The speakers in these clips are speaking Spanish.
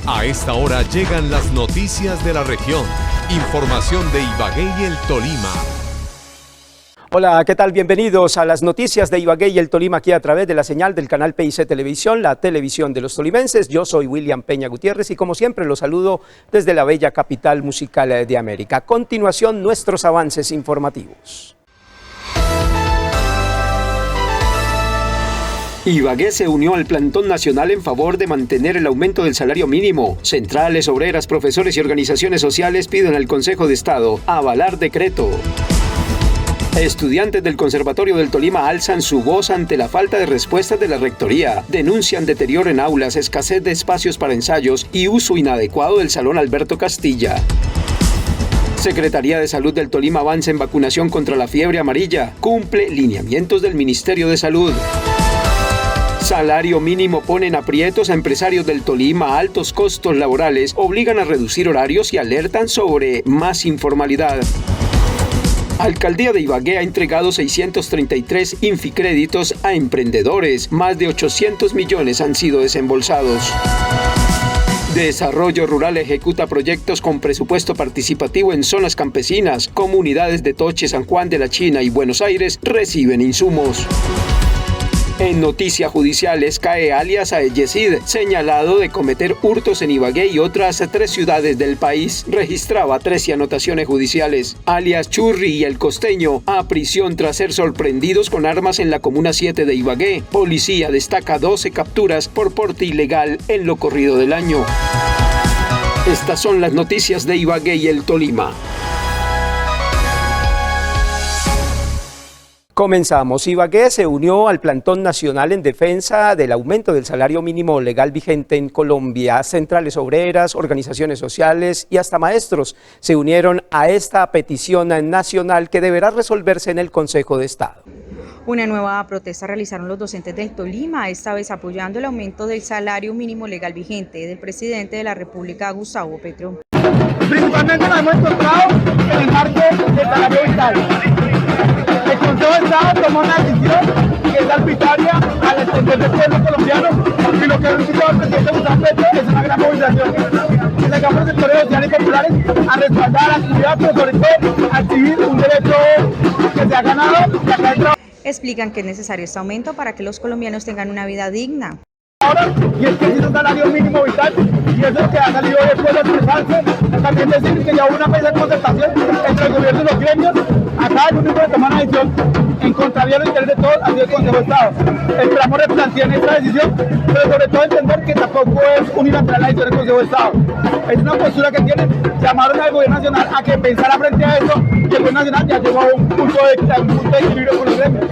A esta hora llegan las noticias de la región. Información de Ibagué y el Tolima. Hola, ¿qué tal? Bienvenidos a las noticias de Ibagué y el Tolima aquí a través de la señal del canal PIC Televisión, la televisión de los tolimenses. Yo soy William Peña Gutiérrez y como siempre los saludo desde la bella capital musical de América. A continuación, nuestros avances informativos. Ibagué se unió al plantón nacional en favor de mantener el aumento del salario mínimo. Centrales, obreras, profesores y organizaciones sociales piden al Consejo de Estado avalar decreto. Estudiantes del Conservatorio del Tolima alzan su voz ante la falta de respuestas de la Rectoría. Denuncian deterioro en aulas, escasez de espacios para ensayos y uso inadecuado del Salón Alberto Castilla. Secretaría de Salud del Tolima avanza en vacunación contra la fiebre amarilla. Cumple lineamientos del Ministerio de Salud. Salario mínimo pone en aprietos a empresarios del Tolima. Altos costos laborales obligan a reducir horarios y alertan sobre más informalidad. Alcaldía de Ibagué ha entregado 633 inficréditos a emprendedores. Más de 800 millones han sido desembolsados. Desarrollo Rural ejecuta proyectos con presupuesto participativo en zonas campesinas. Comunidades de Toche, San Juan de la China y Buenos Aires reciben insumos. En noticias judiciales cae alias a Yesid, señalado de cometer hurtos en Ibagué y otras 3 ciudades del país. Registraba 13 anotaciones judiciales. Alias Churri y el Costeño a prisión tras ser sorprendidos con armas en la Comuna 7 de Ibagué. Policía destaca 12 capturas por porte ilegal en lo corrido del año. Estas son las noticias de Ibagué y el Tolima. Comenzamos. Ibagué se unió al plantón nacional en defensa del aumento del salario mínimo legal vigente en Colombia. Centrales obreras, organizaciones sociales y hasta maestros se unieron a esta petición nacional que deberá resolverse en el Consejo de Estado. Una nueva protesta realizaron los docentes del Tolima, esta vez apoyando el aumento del salario mínimo legal vigente del presidente de la República, Gustavo Petro. Principalmente nos hemos encontrado en el marco del salario vital. El Consejo de Estado tomó una decisión que es arbitraria al entender del pueblo colombiano y lo que ha realizado el presidente Gustavo Petro es una gran movilización. Que sacamos los sectores sociales y populares a respaldar a la actividad, pero sobre todo a exhibir un derecho que se ha ganado y acá entra. Explican que es necesario este aumento para que los colombianos tengan una vida digna. Ahora, y es que existe un salario mínimo vital, y eso es lo que ha salido después de expresarse. También decir que ya hubo una mesa de concertación entre el gobierno y los gremios. Acá el único que toma una decisión en contravía los intereses de todos ha sido el Consejo de Estado. Esperamos replantear esta decisión, pero sobre todo entender que tampoco es unilateral la decisión del Consejo de Estado. Es una postura que tienen. Llamaron al gobierno nacional a que pensara frente a eso, y el gobierno nacional ya llegó a un punto de equilibrio con los gremios.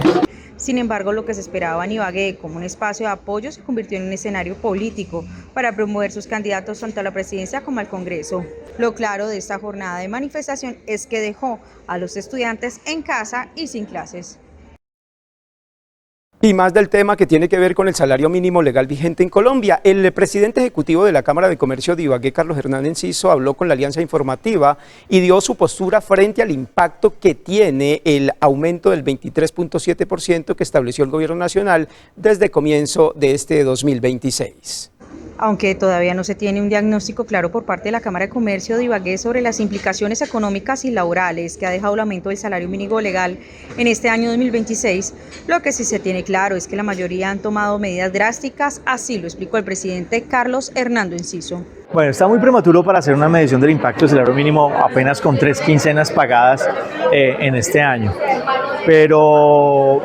Sin embargo, lo que se esperaba en Ibagué como un espacio de apoyo se convirtió en un escenario político para promover sus candidatos tanto a la presidencia como al Congreso. Lo claro de esta jornada de manifestación es que dejó a los estudiantes en casa y sin clases. Y más del tema que tiene que ver con el salario mínimo legal vigente en Colombia. El presidente ejecutivo de la Cámara de Comercio de Ibagué, Carlos Hernán Enciso, habló con la Alianza Informativa y dio su postura frente al impacto que tiene el aumento del 23.7% que estableció el gobierno nacional desde comienzo de este 2026. Aunque todavía no se tiene un diagnóstico claro por parte de la Cámara de Comercio de Ibagué sobre las implicaciones económicas y laborales que ha dejado el aumento del salario mínimo legal en este año 2026, lo que sí se tiene claro es que la mayoría han tomado medidas drásticas, así lo explicó el presidente Carlos Hernán Enciso. Bueno, está muy prematuro para hacer una medición del impacto del salario mínimo apenas con 3 quincenas pagadas en este año, pero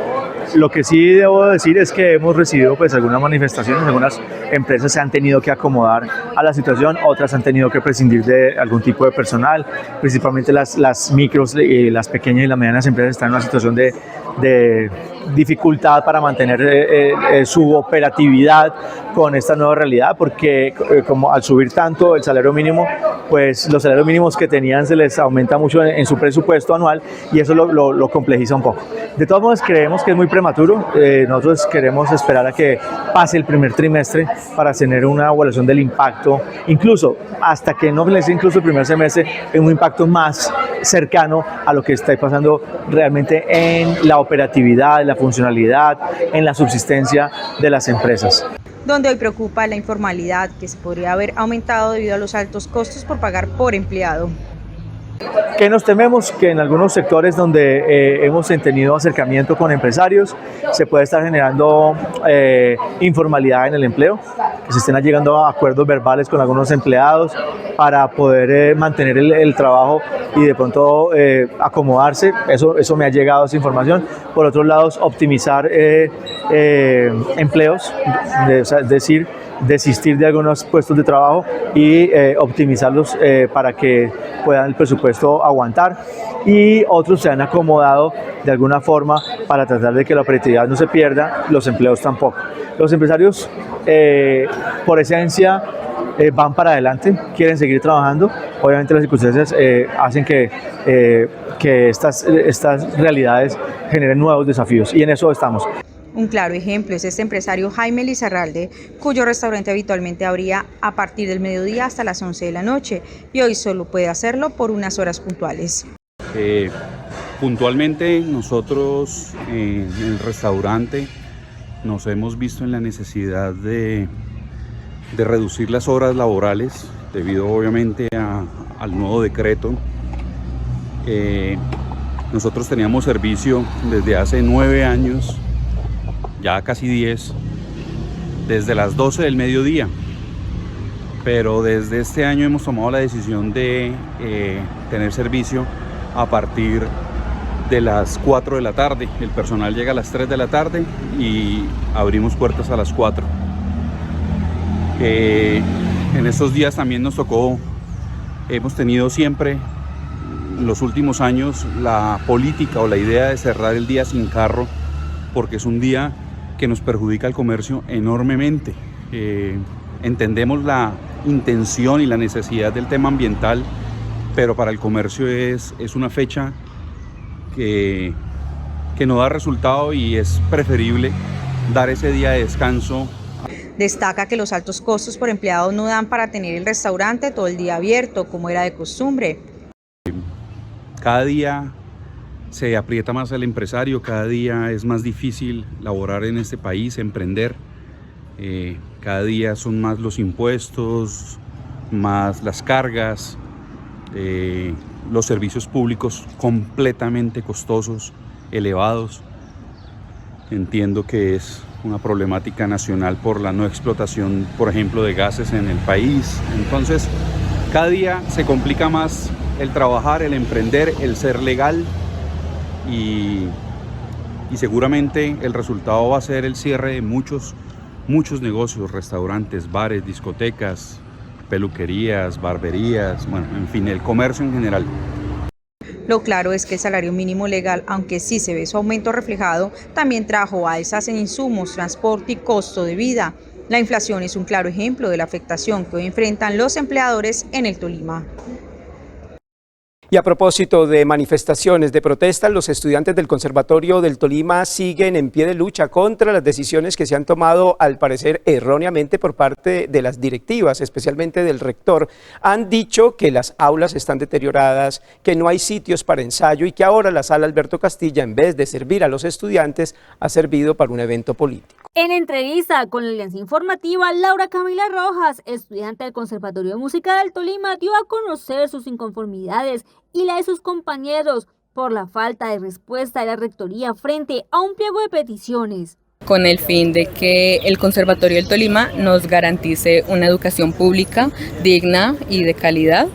lo que sí debo decir es que hemos recibido algunas manifestaciones, algunas empresas se han tenido que acomodar a la situación, otras han tenido que prescindir de algún tipo de personal, principalmente las micros, las pequeñas y las medianas empresas están en una situación de dificultad para mantener su operatividad con esta nueva realidad, porque como al subir tanto el salario mínimo, pues los salarios mínimos que tenían se les aumenta mucho en su presupuesto anual y eso lo complejiza un poco. De todos modos creemos que es muy prematuro, nosotros queremos esperar a que pase el primer trimestre para tener una evaluación del impacto, incluso hasta que no finalice incluso el primer semestre, en un impacto más cercano a lo que está pasando realmente en la operatividad, en la funcionalidad, en la subsistencia de las empresas. donde hoy preocupa la informalidad, que se podría haber aumentado debido a los altos costos por pagar por empleado. ¿Qué nos tememos? Que en algunos sectores donde hemos tenido acercamiento con empresarios se puede estar generando informalidad en el empleo, que se estén llegando a acuerdos verbales con algunos empleados para poder mantener el trabajo y de pronto acomodarse. Eso me ha llegado esa información. Por otro lado, optimizar empleos, es decir, desistir de algunos puestos de trabajo y optimizarlos para que puedan el presupuesto aguantar, y otros se han acomodado de alguna forma para tratar de que la operatividad no se pierda, los empleos tampoco. Los empresarios por esencia van para adelante, quieren seguir trabajando. Obviamente las circunstancias hacen que estas realidades generen nuevos desafíos, y en eso estamos. Un claro ejemplo es este empresario Jaime Lizarralde, cuyo restaurante habitualmente abría a partir del mediodía hasta las 11 de la noche y hoy solo puede hacerlo por unas horas puntuales. Puntualmente nosotros en el restaurante nos hemos visto en la necesidad de reducir las horas laborales debido obviamente al nuevo decreto. Nosotros teníamos servicio desde hace 9 años, ya casi 10, desde las 12 del mediodía, pero desde este año hemos tomado la decisión de tener servicio a partir de las 4 de la tarde. El personal llega a las 3 de la tarde y abrimos puertas a las 4. En estos días también nos tocó, hemos tenido siempre, los últimos años, la política o la idea de cerrar el día sin carro, porque es un día que nos perjudica al comercio enormemente. Entendemos la intención y la necesidad del tema ambiental, pero para el comercio es una fecha que no da resultado y es preferible dar ese día de descanso. Destaca que los altos costos por empleado no dan para tener el restaurante todo el día abierto, como era de costumbre. Cada día se aprieta más al empresario, cada día es más difícil laborar en este país, emprender. Cada día son más los impuestos, más las cargas, los servicios públicos completamente costosos, elevados. Entiendo que es una problemática nacional por la no explotación, por ejemplo, de gases en el país. Entonces, cada día se complica más el trabajar, el emprender, el ser legal. Y seguramente el resultado va a ser el cierre de muchos negocios, restaurantes, bares, discotecas, peluquerías, barberías, bueno, en fin, el comercio en general. Lo claro es que el salario mínimo legal, aunque sí se ve su aumento reflejado, también trajo alzas en insumos, transporte y costo de vida. La inflación es un claro ejemplo de la afectación que hoy enfrentan los empleadores en el Tolima. Y a propósito de manifestaciones, de protestas, los estudiantes del Conservatorio del Tolima siguen en pie de lucha contra las decisiones que se han tomado, al parecer erróneamente, por parte de las directivas, especialmente del rector. Han dicho que las aulas están deterioradas, que no hay sitios para ensayo y que ahora la sala Alberto Castilla, en vez de servir a los estudiantes, ha servido para un evento político. En entrevista con la Alianza Informativa, Laura Camila Rojas, estudiante del Conservatorio de Música del Tolima, dio a conocer sus inconformidades y la de sus compañeros por la falta de respuesta de la Rectoría frente a un pliego de peticiones. Con el fin de que el Conservatorio del Tolima nos garantice una educación pública digna y de calidad,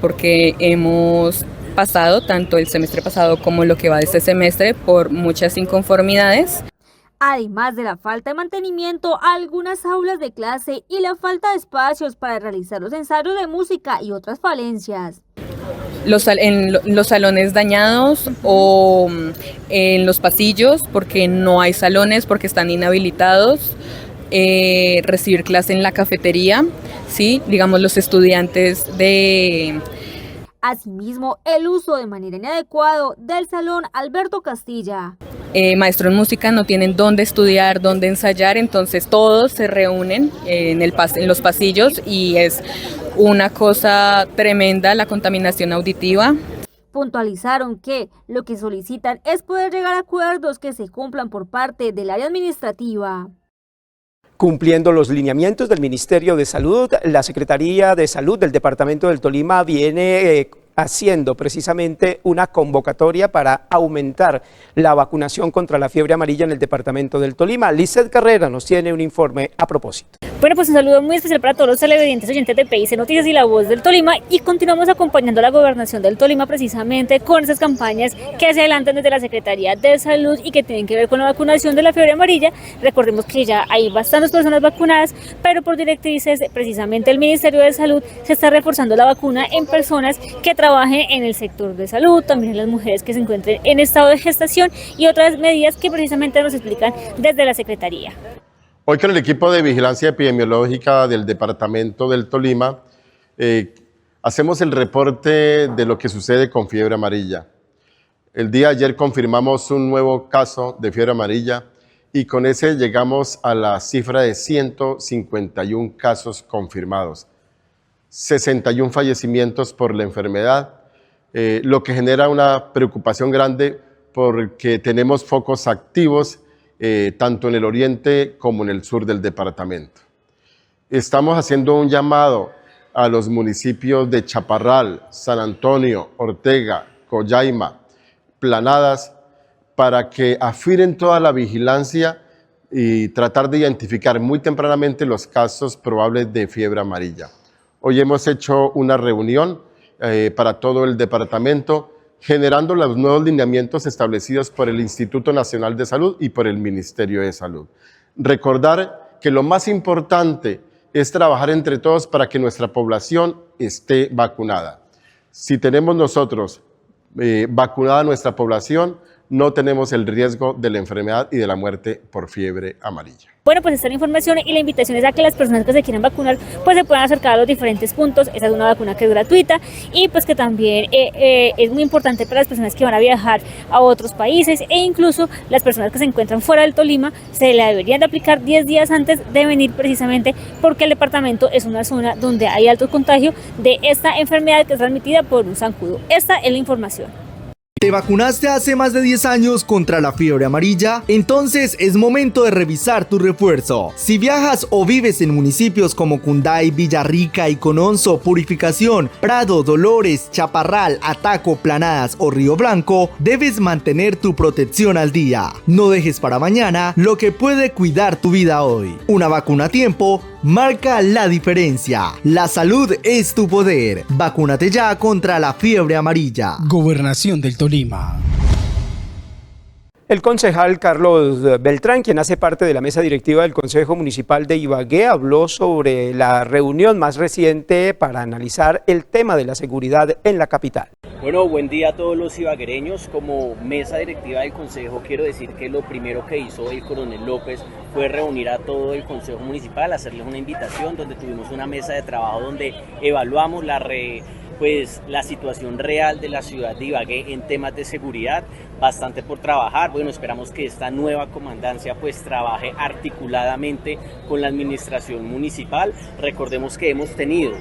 porque hemos pasado, tanto el semestre pasado como lo que va de este semestre, por muchas inconformidades. Además de la falta de mantenimiento a algunas aulas de clase y la falta de espacios para realizar los ensayos de música y otras falencias. En los salones dañados o en los pasillos porque no hay salones, porque están inhabilitados, recibir clase en la cafetería, ¿sí? Digamos los estudiantes de... Asimismo, el uso de manera inadecuada del salón Alberto Castilla. Maestros en música no tienen dónde estudiar, dónde ensayar, entonces todos se reúnen en los pasillos y es una cosa tremenda la contaminación auditiva. Puntualizaron que lo que solicitan es poder llegar a acuerdos que se cumplan por parte del área administrativa. Cumpliendo los lineamientos del Ministerio de Salud, la Secretaría de Salud del Departamento del Tolima viene haciendo precisamente una convocatoria para aumentar la vacunación contra la fiebre amarilla en el departamento del Tolima. Lizeth Carrera nos tiene un informe a propósito. Bueno, pues un saludo muy especial para todos los televidentes oyentes de PIC Noticias y La Voz del Tolima, y continuamos acompañando a la Gobernación del Tolima precisamente con esas campañas que se adelantan desde la Secretaría de Salud y que tienen que ver con la vacunación de la fiebre amarilla. Recordemos que ya hay bastantes personas vacunadas, pero por directrices precisamente del Ministerio de Salud se está reforzando la vacuna en personas que trabajen en el sector de salud, también en las mujeres que se encuentren en estado de gestación y otras medidas que precisamente nos explican desde la Secretaría. Hoy con el equipo de vigilancia epidemiológica del departamento del Tolima hacemos el reporte de lo que sucede con fiebre amarilla. El día de ayer confirmamos un nuevo caso de fiebre amarilla y con ese llegamos a la cifra de 151 casos confirmados, 61 fallecimientos por la enfermedad, lo que genera una preocupación grande porque tenemos focos activos tanto en el oriente como en el sur del departamento. Estamos haciendo un llamado a los municipios de Chaparral, San Antonio, Ortega, Collaima, Planadas, para que afiren toda la vigilancia y tratar de identificar muy tempranamente los casos probables de fiebre amarilla. Hoy hemos hecho una reunión para todo el departamento, generando los nuevos lineamientos establecidos por el Instituto Nacional de Salud y por el Ministerio de Salud. Recordar que lo más importante es trabajar entre todos para que nuestra población esté vacunada. Si tenemos nosotros vacunada nuestra población, no tenemos el riesgo de la enfermedad y de la muerte por fiebre amarilla. Bueno, pues esta es la información y la invitación es a que las personas que se quieran vacunar pues se puedan acercar a los diferentes puntos. Esa es una vacuna que es gratuita y pues que también es muy importante para las personas que van a viajar a otros países, e incluso las personas que se encuentran fuera del Tolima se la deberían de aplicar 10 días antes de venir, precisamente porque el departamento es una zona donde hay alto contagio de esta enfermedad que es transmitida por un zancudo. Esta es la información. ¿Te vacunaste hace más de 10 años contra la fiebre amarilla? Entonces es momento de revisar tu refuerzo. Si viajas o vives en municipios como Cunday, Villarrica, Icononso, Purificación, Prado, Dolores, Chaparral, Ataco, Planadas o Río Blanco, debes mantener tu protección al día. No dejes para mañana lo que puede cuidar tu vida hoy. Una vacuna a tiempo marca la diferencia. La salud es tu poder. Vacúnate ya contra la fiebre amarilla. Gobernación del Tolima. El concejal Carlos Beltrán, quien hace parte de la mesa directiva del Consejo Municipal de Ibagué, habló sobre la reunión más reciente para analizar el tema de la seguridad en la capital. Bueno, buen día a todos los ibaguereños. Como mesa directiva del Consejo quiero decir que lo primero que hizo el coronel López fue reunir a todo el Consejo Municipal, hacerles una invitación donde tuvimos una mesa de trabajo donde evaluamos la situación real de la ciudad de Ibagué en temas de seguridad, bastante por trabajar. Bueno, esperamos que esta nueva comandancia pues trabaje articuladamente con la administración municipal. Recordemos que hemos tenido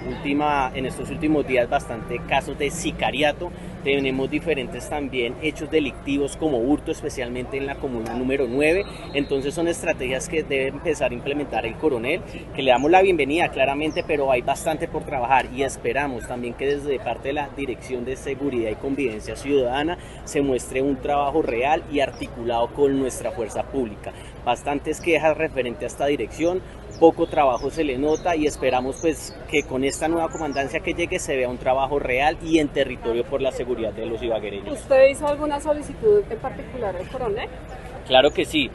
en estos últimos días bastante casos de sicariato, tenemos diferentes también hechos delictivos como hurto, especialmente en la comuna número 9, entonces son estrategias que debe empezar a implementar el coronel, que le damos la bienvenida claramente, pero hay bastante por trabajar y esperamos también que desde parte de la Dirección de Seguridad y Convivencia Ciudadana se muestre un trabajo real y articulado con nuestra fuerza pública. Bastantes quejas referente a esta dirección, poco trabajo se le nota y esperamos pues que con esta nueva comandancia que llegue se vea un trabajo real y en territorio por la seguridad de los ibaguereños. ¿Usted hizo alguna solicitud en particular al coronel? Claro que sí,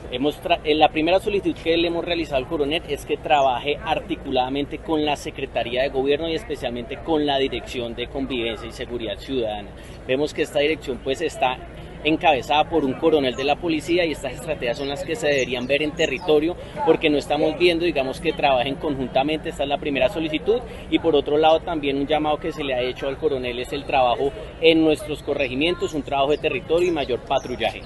la primera solicitud que le hemos realizado al coronel es que trabaje articuladamente con la Secretaría de Gobierno y especialmente con la Dirección de Convivencia y Seguridad Ciudadana. Vemos que esta dirección pues está encabezada por un coronel de la policía y estas estrategias son las que se deberían ver en territorio porque no estamos viendo, digamos, que trabajen conjuntamente. Esta es la primera solicitud y por otro lado también un llamado que se le ha hecho al coronel es el trabajo en nuestros corregimientos, un trabajo de territorio y mayor patrullaje.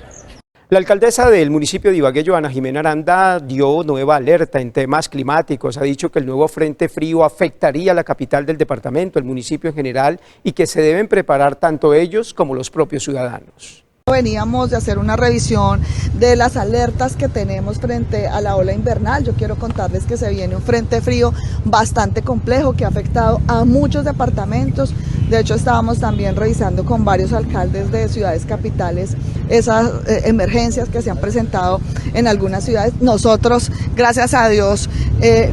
La alcaldesa del municipio de Ibagué, Joana Jimena Aranda, dio nueva alerta en temas climáticos. Ha dicho que el nuevo frente frío afectaría a la capital del departamento, el municipio en general, y que se deben preparar tanto ellos como los propios ciudadanos. Veníamos de hacer una revisión de las alertas que tenemos frente a la ola invernal. Yo quiero contarles que se viene un frente frío bastante complejo que ha afectado a muchos departamentos. De hecho, estábamos también revisando con varios alcaldes de ciudades capitales esas emergencias que se han presentado en algunas ciudades. Nosotros, gracias a Dios,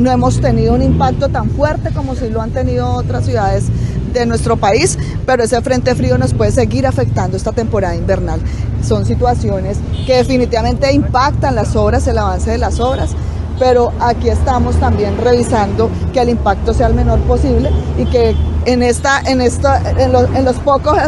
no hemos tenido un impacto tan fuerte como si lo han tenido otras ciudades de nuestro país, pero ese frente frío nos puede seguir afectando esta temporada invernal. Son situaciones que definitivamente impactan las obras, el avance de las obras, pero aquí estamos también revisando que el impacto sea el menor posible y que en los pocos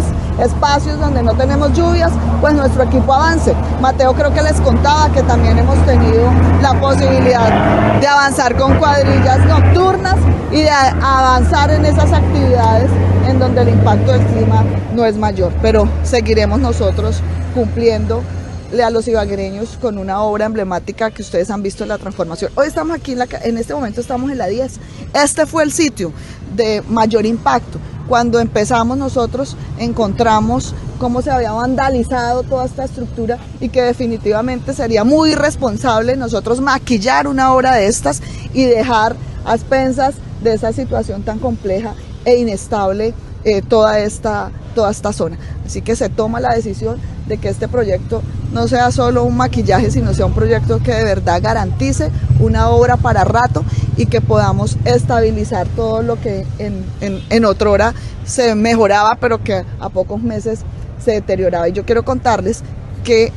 espacios donde no tenemos lluvias, pues nuestro equipo avance. Mateo creo que les contaba que también hemos tenido la posibilidad de avanzar con cuadrillas nocturnas y de avanzar en esas actividades en donde el impacto del clima no es mayor, pero seguiremos nosotros cumpliendo a los ibaguereños con una obra emblemática que ustedes han visto en la transformación. Hoy estamos aquí, en este momento estamos en la 10. Este fue el sitio de mayor impacto. Cuando empezamos nosotros encontramos cómo se había vandalizado toda esta estructura y que definitivamente sería muy irresponsable nosotros maquillar una obra de estas y dejar a expensas de esa situación tan compleja e inestable toda esta zona. Así que se toma la decisión de que este proyecto no sea solo un maquillaje, sino sea un proyecto que de verdad garantice una obra para rato y que podamos estabilizar todo lo que en otrora se mejoraba, pero que a pocos meses se deterioraba. Y yo quiero contarles que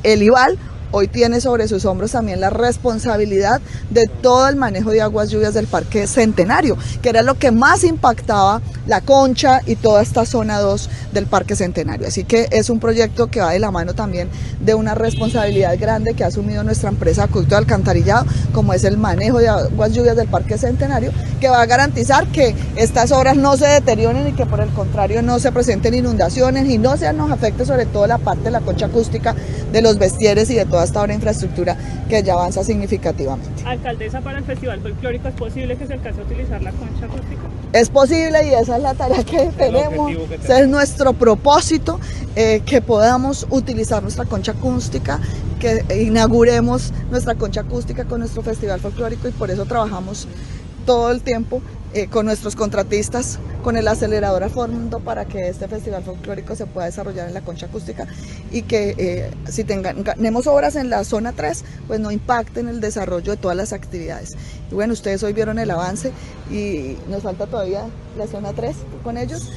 el IVAL hoy tiene sobre sus hombros también la responsabilidad de todo el manejo de aguas lluvias del Parque Centenario, que era lo que más impactaba la Concha y toda esta zona 2 del Parque Centenario. Así que es un proyecto que va de la mano también de una responsabilidad grande que ha asumido nuestra empresa Acueducto de Alcantarillado, como es el manejo de aguas lluvias del Parque Centenario, que va a garantizar que estas obras no se deterioren y que por el contrario no se presenten inundaciones y no se nos afecte sobre todo la parte de la concha acústica de los vestieres y de toda esta obra de infraestructura que ya avanza significativamente. Alcaldesa, para el Festival Folclórico, ¿es posible que se alcance a utilizar la concha acústica? Es posible y esa es la tarea que tenemos, ese es nuestro propósito, que podamos utilizar nuestra concha acústica, que inauguremos nuestra concha acústica con nuestro Festival Folclórico y por eso trabajamos todo el tiempo con nuestros contratistas, con el acelerador a fondo para que este festival folclórico se pueda desarrollar en la concha acústica y que si tenemos obras en la zona 3, pues no impacten el desarrollo de todas las actividades. Y bueno, ustedes hoy vieron el avance y nos falta todavía la zona 3 con ellos,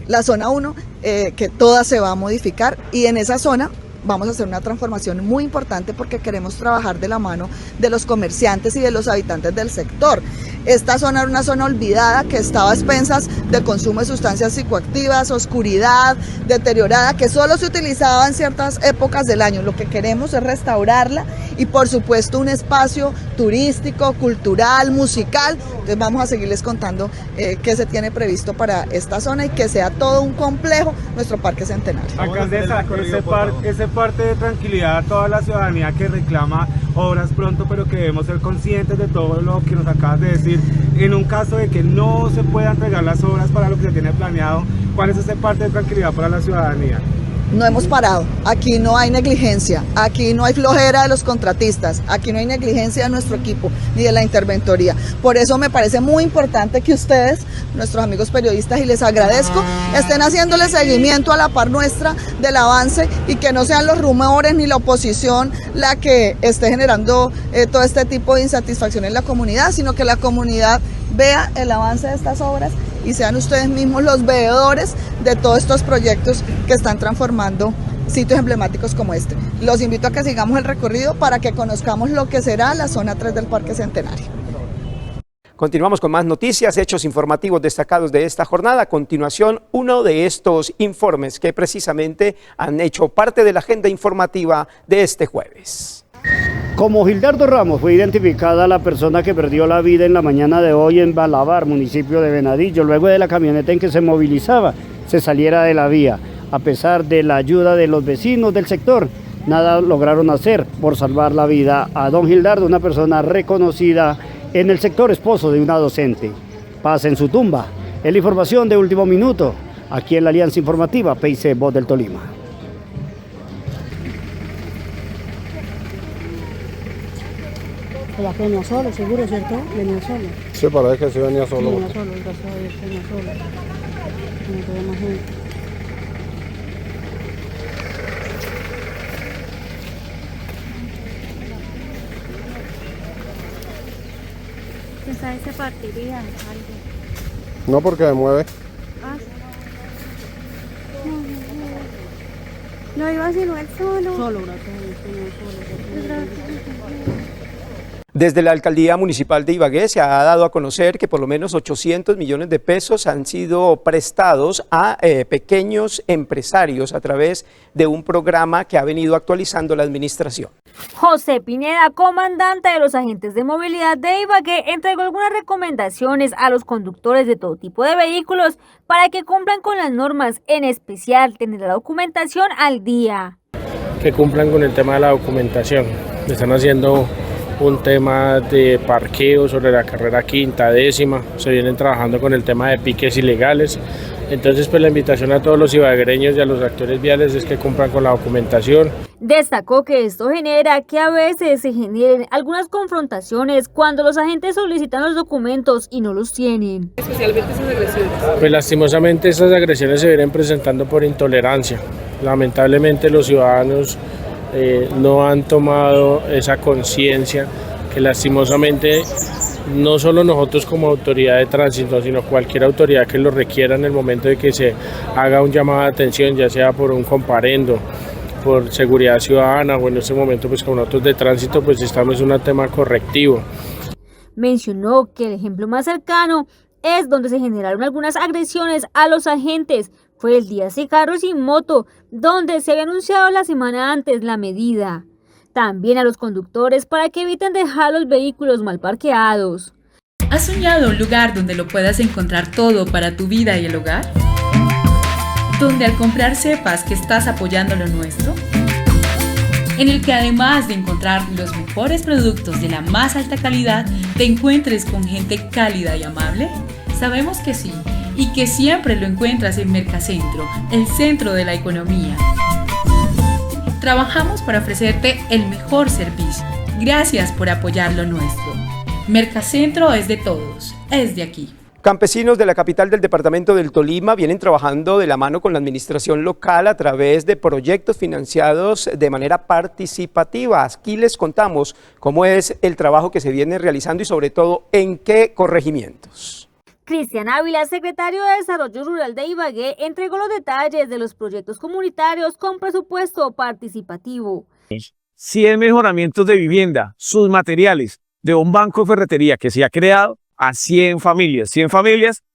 la zona 1, que toda se va a modificar y en esa zona vamos a hacer una transformación muy importante porque queremos trabajar de la mano de los comerciantes y de los habitantes del sector. Esta zona era una zona olvidada que estaba a expensas de consumo de sustancias psicoactivas, oscuridad, deteriorada, que solo se utilizaba en ciertas épocas del año. Lo que queremos es restaurarla y por supuesto un espacio turístico, cultural, musical. Entonces vamos a seguirles contando qué se tiene previsto para esta zona y que sea todo un complejo nuestro Parque Centenario. Alcaldesa, ese parte de tranquilidad a toda la ciudadanía que reclama obras pronto, pero que debemos ser conscientes de todo lo que nos acabas de decir. En un caso de que no se puedan entregar las obras para lo que se tiene planeado, ¿cuál es ese parte de tranquilidad para la ciudadanía? No hemos parado, aquí no hay negligencia, aquí no hay flojera de los contratistas, aquí no hay negligencia de nuestro equipo ni de la interventoría. Por eso me parece muy importante que ustedes, nuestros amigos periodistas, y les agradezco, estén haciéndole seguimiento a la par nuestra del avance y que no sean los rumores ni la oposición la que esté generando todo este tipo de insatisfacción en la comunidad, sino que la comunidad vea el avance de estas obras y sean ustedes mismos los veedores de todos estos proyectos que están transformando sitios emblemáticos como este. Los invito a que sigamos el recorrido para que conozcamos lo que será la zona 3 del Parque Centenario. Continuamos con más noticias, hechos informativos destacados de esta jornada. A continuación, uno de estos informes que precisamente han hecho parte de la agenda informativa de este jueves. Como Gildardo Ramos fue identificada la persona que perdió la vida en la mañana de hoy en Balabar, municipio de Venadillo, luego de la camioneta en que se movilizaba se saliera de la vía. A pesar de la ayuda de los vecinos del sector, nada lograron hacer por salvar la vida a don Gildardo, una persona reconocida en el sector, esposo de una docente. Paz en su tumba. Es la información de último minuto, aquí en la Alianza Informativa PIC Voz del Tolima. ¿Será que venía solo, seguro, cierto? Venía solo. Sí, parece que sí venía solo. Sí, venía solo, gracias a Dios, venía solo. No tenía más gente. ¿Pensaba que se partiría algo? No, porque me mueve. Ah. No iba a ser él solo. Solo, gracias a Dios, venía solo. Desde la Alcaldía Municipal de Ibagué se ha dado a conocer que por lo menos 800 millones de pesos han sido prestados a pequeños empresarios a través de un programa que ha venido actualizando la administración. José Pineda, comandante de los agentes de movilidad de Ibagué, entregó algunas recomendaciones a los conductores de todo tipo de vehículos para que cumplan con las normas, en especial tener la documentación al día. Que cumplan con el tema de la documentación. Están haciendo un tema de parqueo sobre la carrera quinta, décima, se vienen trabajando con el tema de piques ilegales. Entonces, pues la invitación a todos los ibaguereños y a los actores viales es que cumplan con la documentación. Destacó que esto genera que a veces se generen algunas confrontaciones cuando los agentes solicitan los documentos y no los tienen. Especialmente esas agresiones. Pues lastimosamente estas agresiones se vienen presentando por intolerancia. Lamentablemente los ciudadanos no han tomado esa conciencia que lastimosamente no solo nosotros como autoridad de tránsito, sino cualquier autoridad que lo requiera en el momento de que se haga un llamado de atención, ya sea por un comparendo, por seguridad ciudadana o en este momento pues con otros de tránsito, pues estamos en un tema correctivo. Mencionó que el ejemplo más cercano es donde se generaron algunas agresiones a los agentes. Fue el día sin carro y sin moto, donde se había anunciado la semana antes la medida. También a los conductores para que eviten dejar los vehículos mal parqueados. ¿Has soñado un lugar donde lo puedas encontrar todo para tu vida y el hogar? Donde al comprar sepas que estás apoyando lo nuestro. En el que además de encontrar los mejores productos de la más alta calidad, te encuentres con gente cálida y amable. Sabemos que sí, y que siempre lo encuentras en Mercacentro, el centro de la economía. Trabajamos para ofrecerte el mejor servicio. Gracias por apoyar lo nuestro. Mercacentro es de todos, es de aquí. Campesinos de la capital del departamento del Tolima vienen trabajando de la mano con la administración local a través de proyectos financiados de manera participativa. Aquí les contamos cómo es el trabajo que se viene realizando y sobre todo en qué corregimientos. Cristian Ávila, secretario de Desarrollo Rural de Ibagué, entregó los detalles de los proyectos comunitarios con presupuesto participativo. 100 mejoramientos de vivienda, sus materiales, de un banco de ferretería que se ha creado a 100 familias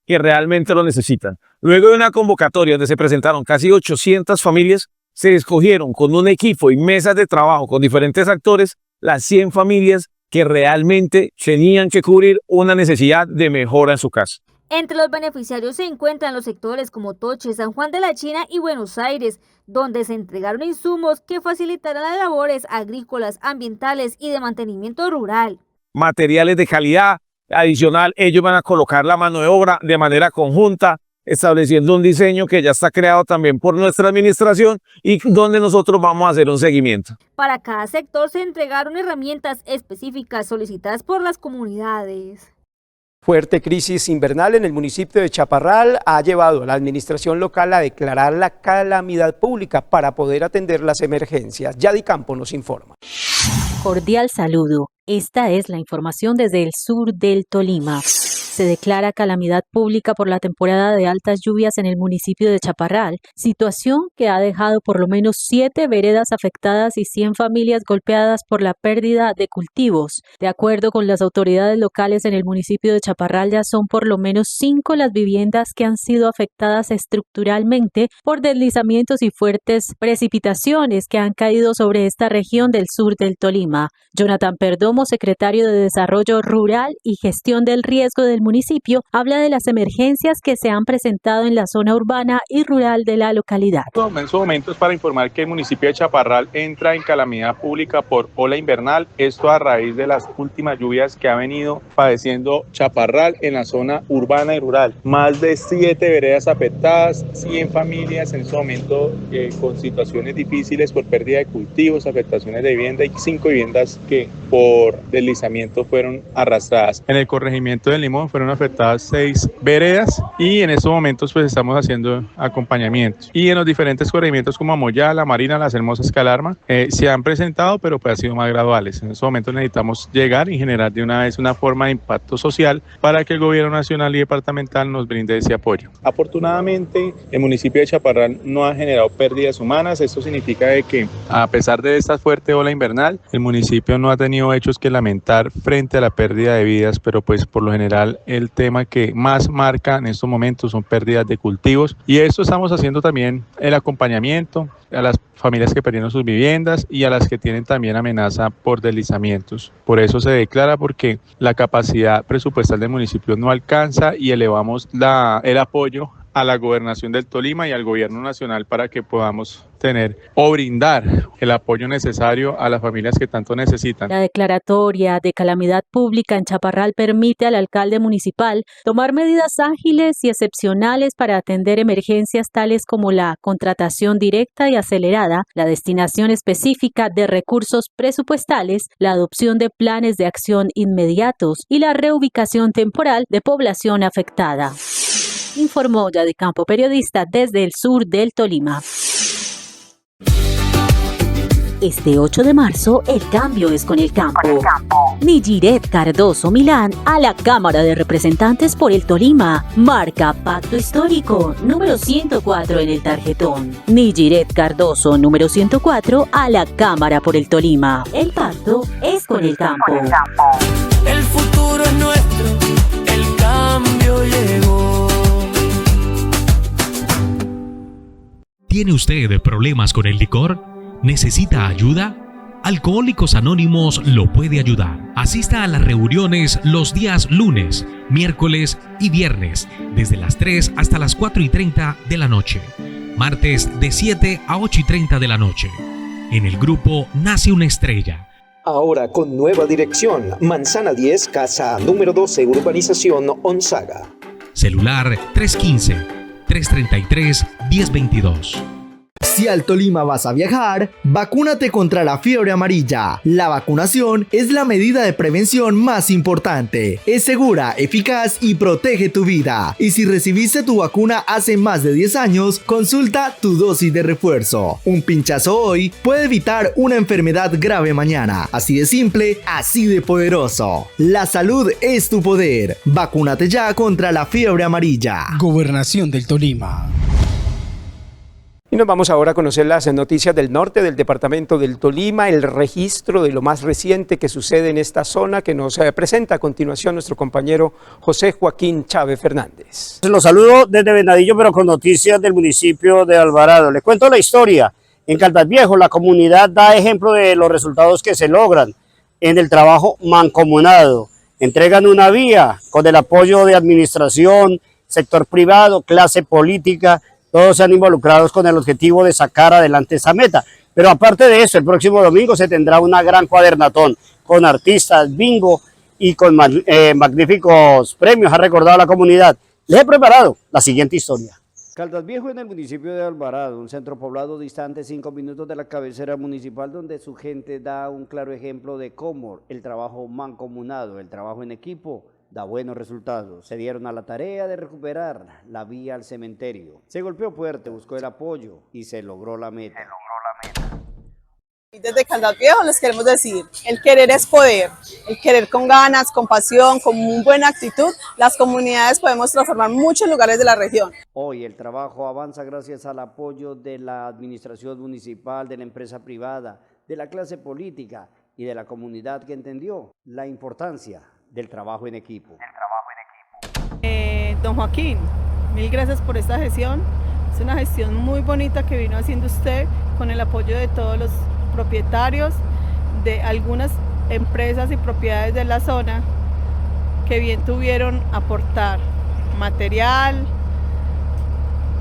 que realmente lo necesitan. Luego de una convocatoria donde se presentaron casi 800 familias, se escogieron con un equipo y mesas de trabajo con diferentes actores las 100 familias que realmente tenían que cubrir una necesidad de mejora en su casa. Entre los beneficiarios se encuentran los sectores como Toche, San Juan de la China y Buenos Aires, donde se entregaron insumos que facilitarán las labores agrícolas, ambientales y de mantenimiento rural. Materiales de calidad, adicional, ellos van a colocar la mano de obra de manera conjunta, estableciendo un diseño que ya está creado también por nuestra administración y donde nosotros vamos a hacer un seguimiento. Para cada sector se entregaron herramientas específicas solicitadas por las comunidades. Fuerte crisis invernal en el municipio de Chaparral ha llevado a la administración local a declarar la calamidad pública para poder atender las emergencias. Yadi Campo nos informa. Cordial saludo. Esta es la información desde el sur del Tolima. Se declara calamidad pública por la temporada de altas lluvias en el municipio de Chaparral, situación que ha dejado por lo menos 7 veredas afectadas y 100 familias golpeadas por la pérdida de cultivos. De acuerdo con las autoridades locales en el municipio de Chaparral, ya son por lo menos 5 las viviendas que han sido afectadas estructuralmente por deslizamientos y fuertes precipitaciones que han caído sobre esta región del sur del Tolima. Jonathan Perdomo, secretario de Desarrollo Rural y Gestión del Riesgo del municipio, habla de las emergencias que se han presentado en la zona urbana y rural de la localidad. En su momento es para informar que el municipio de Chaparral entra en calamidad pública por ola invernal, esto a raíz de las últimas lluvias que ha venido padeciendo Chaparral en la zona urbana y rural. Más de 7 veredas afectadas, 100 familias en su momento con situaciones difíciles por pérdida de cultivos, afectaciones de vivienda y 5 viviendas que por deslizamiento fueron arrastradas. En el corregimiento de Limón fueron afectadas 6 veredas y en estos momentos pues estamos haciendo acompañamientos. Y en los diferentes corregimientos como Amoyá, La Marina, Las Hermosas, Calarma, se han presentado pero pues han sido más graduales. En estos momentos necesitamos llegar y generar de una vez una forma de impacto social para que el gobierno nacional y departamental nos brinde ese apoyo. Afortunadamente el municipio de Chaparral no ha generado pérdidas humanas. Esto significa de que a pesar de esta fuerte ola invernal, el municipio no ha tenido hechos que lamentar frente a la pérdida de vidas, pero pues por lo general el tema que más marca en estos momentos son pérdidas de cultivos y esto estamos haciendo también el acompañamiento a las familias que perdieron sus viviendas y a las que tienen también amenaza por deslizamientos. Por eso se declara porque la capacidad presupuestal del municipio no alcanza y elevamos el apoyo a la Gobernación del Tolima y al Gobierno Nacional para que podamos tener o brindar el apoyo necesario a las familias que tanto necesitan. La declaratoria de calamidad pública en Chaparral permite al alcalde municipal tomar medidas ágiles y excepcionales para atender emergencias tales como la contratación directa y acelerada, la destinación específica de recursos presupuestales, la adopción de planes de acción inmediatos y la reubicación temporal de población afectada. Informó Yadi Campo, periodista desde el sur del Tolima. Este 8 de marzo, el cambio es con el campo. Nijiret Cardoso Milán a la Cámara de Representantes por el Tolima. Marca Pacto Histórico, número 104 en el tarjetón. Nijiret Cardoso, número 104, a la Cámara por el Tolima. El pacto es con el campo. El futuro es nuestro, el cambio llegó. ¿Tiene usted problemas con el licor? ¿Necesita ayuda? Alcohólicos Anónimos lo puede ayudar. Asista a las reuniones los días lunes, miércoles y viernes, desde las 3 hasta las 4:30 de la noche. Martes de 7 a 8:30 de la noche. En el grupo Nace una Estrella. Ahora con nueva dirección, Manzana 10, Casa número 12, Urbanización Onzaga. Celular 315-333-1022. Si al Tolima vas a viajar, vacúnate contra la fiebre amarilla. La vacunación es la medida de prevención más importante. Es segura, eficaz y protege tu vida. Y si recibiste tu vacuna hace más de 10 años, consulta tu dosis de refuerzo. Un pinchazo hoy puede evitar una enfermedad grave mañana. Así de simple, así de poderoso. La salud es tu poder. Vacúnate ya contra la fiebre amarilla. Gobernación del Tolima. Y nos vamos ahora a conocer las noticias del norte del departamento del Tolima, el registro de lo más reciente que sucede en esta zona que nos presenta a continuación nuestro compañero José Joaquín Chávez Fernández. Los saludo desde Venadillo, pero con noticias del municipio de Alvarado. Les cuento la historia. En Caldas Viejo, la comunidad da ejemplo de los resultados que se logran en el trabajo mancomunado. Entregan una vía con el apoyo de administración, sector privado, clase política. Todos sean involucrados con el objetivo de sacar adelante esa meta. Pero aparte de eso, el próximo domingo se tendrá una gran cuadernatón con artistas, bingo y con magníficos premios, ha recordado la comunidad. Les he preparado la siguiente historia. Caldas Viejo, en el municipio de Alvarado, un centro poblado distante 5 minutos de la cabecera municipal, donde su gente da un claro ejemplo de cómo el trabajo mancomunado, el trabajo en equipo, da buenos resultados. Se dieron a la tarea de recuperar la vía al cementerio. Se golpeó fuerte, buscó el apoyo y se logró la meta. Desde Caldas Viejo les queremos decir, el querer es poder, el querer con ganas, con pasión, con muy buena actitud, las comunidades podemos transformar muchos lugares de la región. Hoy el trabajo avanza gracias al apoyo de la administración municipal, de la empresa privada, de la clase política y de la comunidad que entendió la importancia del trabajo en equipo. Don Joaquín, mil gracias por esta gestión. Es una gestión muy bonita que vino haciendo usted con el apoyo de todos los propietarios de algunas empresas y propiedades de la zona que bien tuvieron aportar material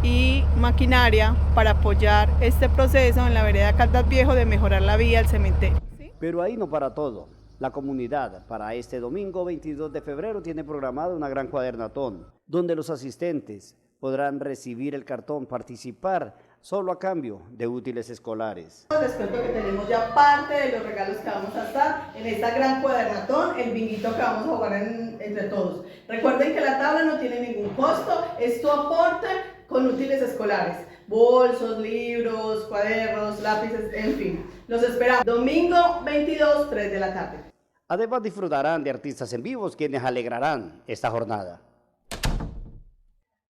y maquinaria para apoyar este proceso en la vereda Caldas Viejo de mejorar la vía al cementerio. Pero ahí no para todo. La comunidad para este domingo 22 de febrero tiene programada una gran cuadernatón, donde los asistentes podrán recibir el cartón, participar solo a cambio de útiles escolares. Les cuento que tenemos ya parte de los regalos que vamos a estar en esta gran cuadernatón, el binguito que vamos a jugar entre todos. Recuerden que la tabla no tiene ningún costo, es tu aporte con útiles escolares, bolsos, libros, cuadernos, lápices, en fin. Los esperamos domingo 22, 3 de la tarde. Además disfrutarán de artistas en vivos quienes alegrarán esta jornada.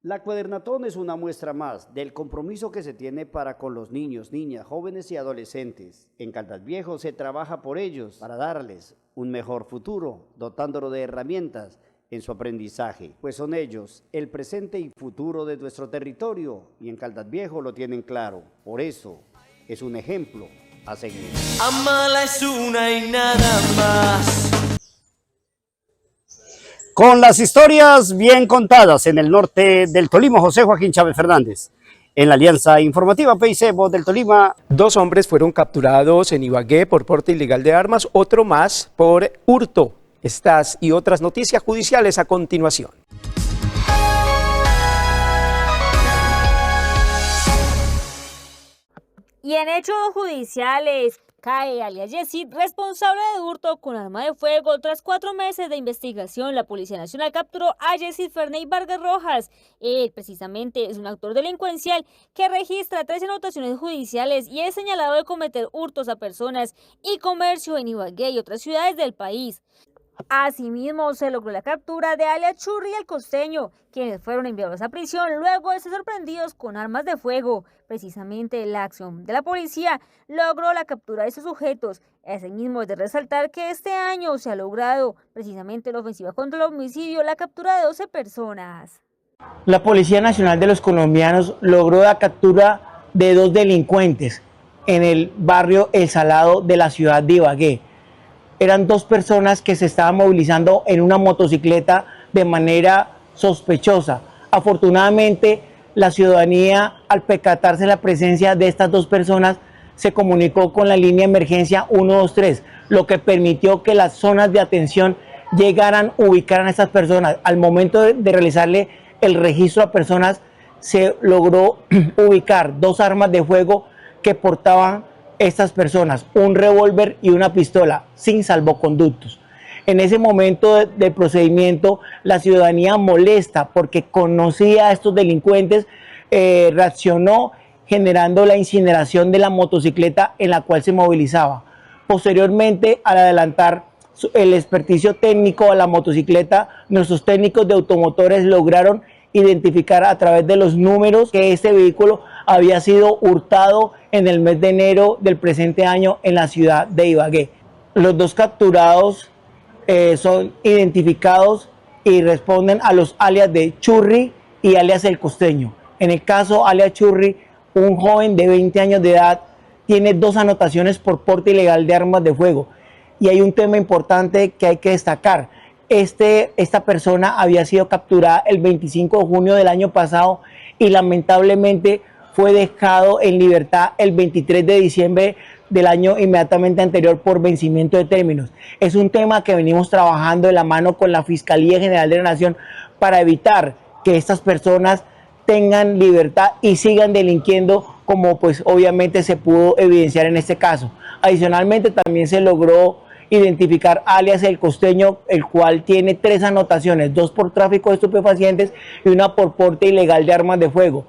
La cuadernatón es una muestra más del compromiso que se tiene para con los niños, niñas, jóvenes y adolescentes. En Caldas Viejo se trabaja por ellos para darles un mejor futuro, dotándolo de herramientas en su aprendizaje, pues son ellos el presente y futuro de nuestro territorio y en Caldas Viejo lo tienen claro. Por eso es un ejemplo a seguir. Amala es una y nada más. Con las historias bien contadas en el norte del Tolima, José Joaquín Chávez Fernández. En la Alianza Informativa PIC Voz del Tolima. 2 hombres fueron capturados en Ibagué por porte ilegal de armas, otro más por hurto. Estas y otras noticias judiciales a continuación. Y en hechos judiciales, cae alias Yesid, responsable de hurto con arma de fuego. Tras 4 meses de investigación, la Policía Nacional capturó a Yesid Ferney Vargas Rojas. Él precisamente es un actor delincuencial que registra 13 anotaciones judiciales y es señalado de cometer hurtos a personas y comercio en Ibagué y otras ciudades del país. Asimismo, se logró la captura de alias Churri el Costeño, quienes fueron enviados a prisión luego de ser sorprendidos con armas de fuego. Precisamente la acción de la policía logró la captura de estos sujetos. Asimismo, es de resaltar que este año se ha logrado precisamente la ofensiva contra el homicidio, la captura de 12 personas. La Policía Nacional de los Colombianos logró la captura de 2 delincuentes en el barrio El Salado de la ciudad de Ibagué. Eran 2 personas que se estaban movilizando en una motocicleta de manera sospechosa. Afortunadamente, la ciudadanía, al percatarse de la presencia de estas 2 personas, se comunicó con la línea de emergencia 123, lo que permitió que las zonas de atención ubicaran a estas personas. Al momento de realizarle el registro a personas, se logró ubicar 2 armas de fuego que portaban estas personas, un revólver y una pistola sin salvoconductos. En ese momento del procedimiento, la ciudadanía molesta porque conocía a estos delincuentes, reaccionó generando la incineración de la motocicleta en la cual se movilizaba. Posteriormente, al adelantar el experticio técnico a la motocicleta, nuestros técnicos de automotores lograron identificar a través de los números que este vehículo había sido hurtado en el mes de enero del presente año en la ciudad de Ibagué. Los 2 capturados son identificados y responden a los alias de Churri y alias El Costeño. En el caso alias Churri, un joven de 20 años de edad tiene 2 anotaciones por porte ilegal de armas de fuego. Y hay un tema importante que hay que destacar. Esta persona había sido capturada el 25 de junio del año pasado y lamentablemente fue dejado en libertad el 23 de diciembre del año inmediatamente anterior por vencimiento de términos. Es un tema que venimos trabajando de la mano con la Fiscalía General de la Nación para evitar que estas personas tengan libertad y sigan delinquiendo como pues obviamente se pudo evidenciar en este caso. Adicionalmente también se logró identificar alias El Costeño, el cual tiene 3 anotaciones, 2 por tráfico de estupefacientes y 1 por porte ilegal de armas de fuego.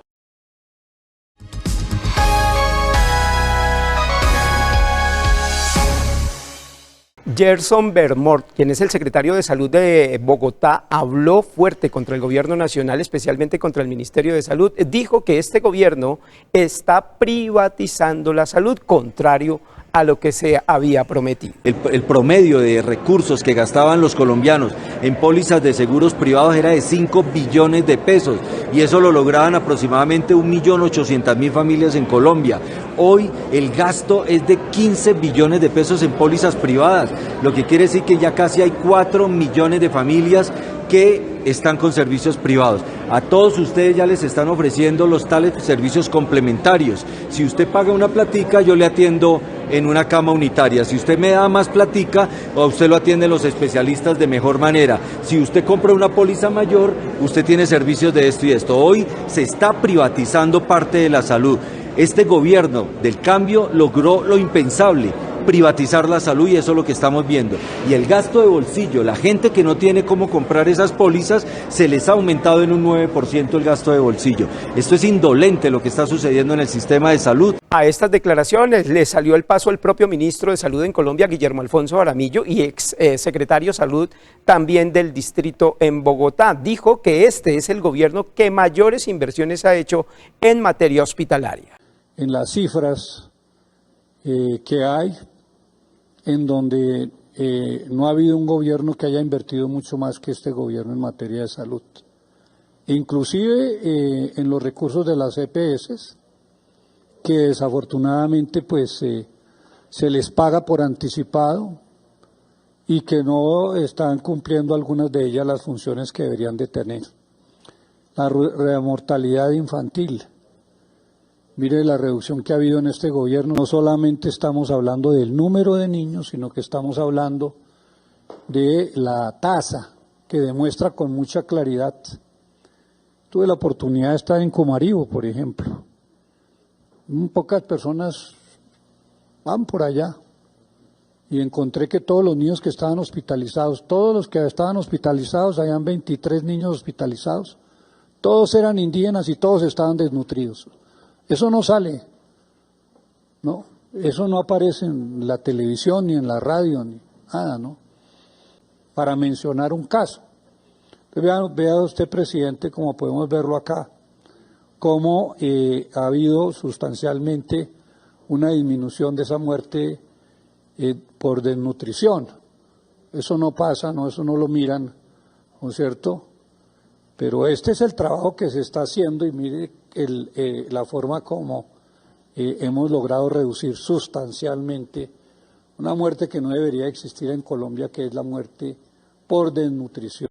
Gerson Bermort, quien es el secretario de Salud de Bogotá, habló fuerte contra el gobierno nacional, especialmente contra el Ministerio de Salud. Dijo que este gobierno está privatizando la salud, contrario a lo que se había prometido. El promedio de recursos que gastaban los colombianos en pólizas de seguros privados era de 5 billones de pesos y eso lo lograban aproximadamente 1.800.000 familias en Colombia. Hoy el gasto es de 15 billones de pesos en pólizas privadas, lo que quiere decir que ya casi hay 4 millones de familias que están con servicios privados. A todos ustedes ya les están ofreciendo los tales servicios complementarios. Si usted paga una platica, yo le atiendo en una cama unitaria. Si usted me da más platica, a usted lo atienden los especialistas de mejor manera. Si usted compra una póliza mayor, usted tiene servicios de esto y esto. Hoy se está privatizando parte de la salud. Este gobierno del cambio logró lo impensable, privatizar la salud, y eso es lo que estamos viendo. Y el gasto de bolsillo, la gente que no tiene cómo comprar esas pólizas, se les ha aumentado en un 9% el gasto de bolsillo. Esto es indolente lo que está sucediendo en el sistema de salud. A estas declaraciones le salió el paso el propio ministro de Salud en Colombia, Guillermo Alfonso Jaramillo, y ex secretario de Salud también del distrito en Bogotá. Dijo que este es el gobierno que mayores inversiones ha hecho en materia hospitalaria. En las cifras que hay, en donde no ha habido un gobierno que haya invertido mucho más que este gobierno en materia de salud. Inclusive en los recursos de las EPS, que desafortunadamente pues se les paga por anticipado y que no están cumpliendo algunas de ellas las funciones que deberían de tener. La mortalidad infantil. Mire la reducción que ha habido en este gobierno. No solamente estamos hablando del número de niños, sino que estamos hablando de la tasa, que demuestra con mucha claridad. Tuve la oportunidad de estar en Comaribo, por ejemplo. Pocas personas van por allá y encontré que todos los niños que estaban hospitalizados, todos los que estaban hospitalizados, habían 23 niños hospitalizados, todos eran indígenas y todos estaban desnutridos. Eso no sale, ¿no? Eso no aparece en la televisión, ni en la radio, ni nada, ¿no? Para mencionar un caso. Vea usted, presidente, como podemos verlo acá, cómo ha habido sustancialmente una disminución de esa muerte por desnutrición. Eso no pasa, ¿no? Eso no lo miran, ¿no es cierto? Pero este es el trabajo que se está haciendo y mire la forma como hemos logrado reducir sustancialmente una muerte que no debería existir en Colombia, que es la muerte por desnutrición.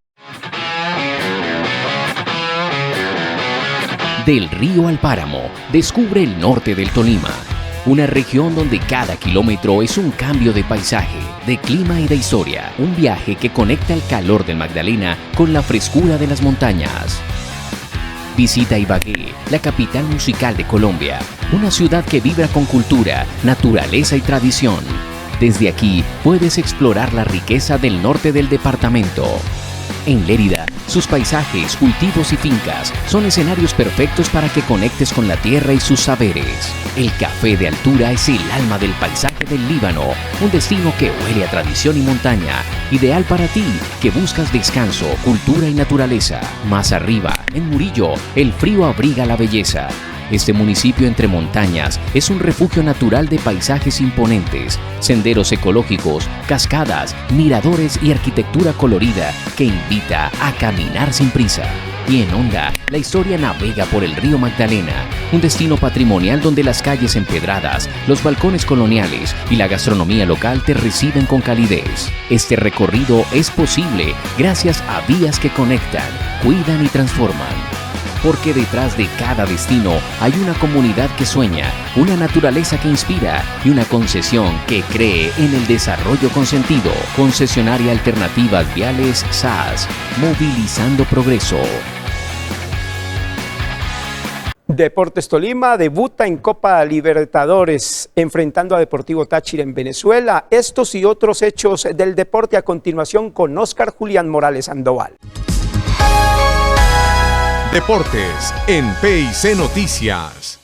Del río al páramo, descubre el norte del Tolima, una región donde cada kilómetro es un cambio de paisaje, de clima y de historia, un viaje que conecta el calor del Magdalena con la frescura de las montañas. Visita Ibagué, la capital musical de Colombia, una ciudad que vibra con cultura, naturaleza y tradición. Desde aquí puedes explorar la riqueza del norte del departamento. En Lérida, sus paisajes, cultivos y fincas son escenarios perfectos para que conectes con la tierra y sus saberes. El café de altura es el alma del paisaje del Líbano, un destino que huele a tradición y montaña, ideal para ti, que buscas descanso, cultura y naturaleza. Más arriba, en Murillo, el frío abriga la belleza. Este municipio entre montañas es un refugio natural de paisajes imponentes, senderos ecológicos, cascadas, miradores y arquitectura colorida que invita a caminar sin prisa. Y en Honda, la historia navega por el río Magdalena, un destino patrimonial donde las calles empedradas, los balcones coloniales y la gastronomía local te reciben con calidez. Este recorrido es posible gracias a vías que conectan, cuidan y transforman. Porque detrás de cada destino hay una comunidad que sueña, una naturaleza que inspira y una concesión que cree en el desarrollo con sentido. Concesionaria Alternativas Viales SAS, movilizando progreso. Deportes Tolima debuta en Copa Libertadores enfrentando a Deportivo Táchira en Venezuela. Estos y otros hechos del deporte a continuación con Óscar Julián Morales Sandoval. Deportes en PIC Noticias.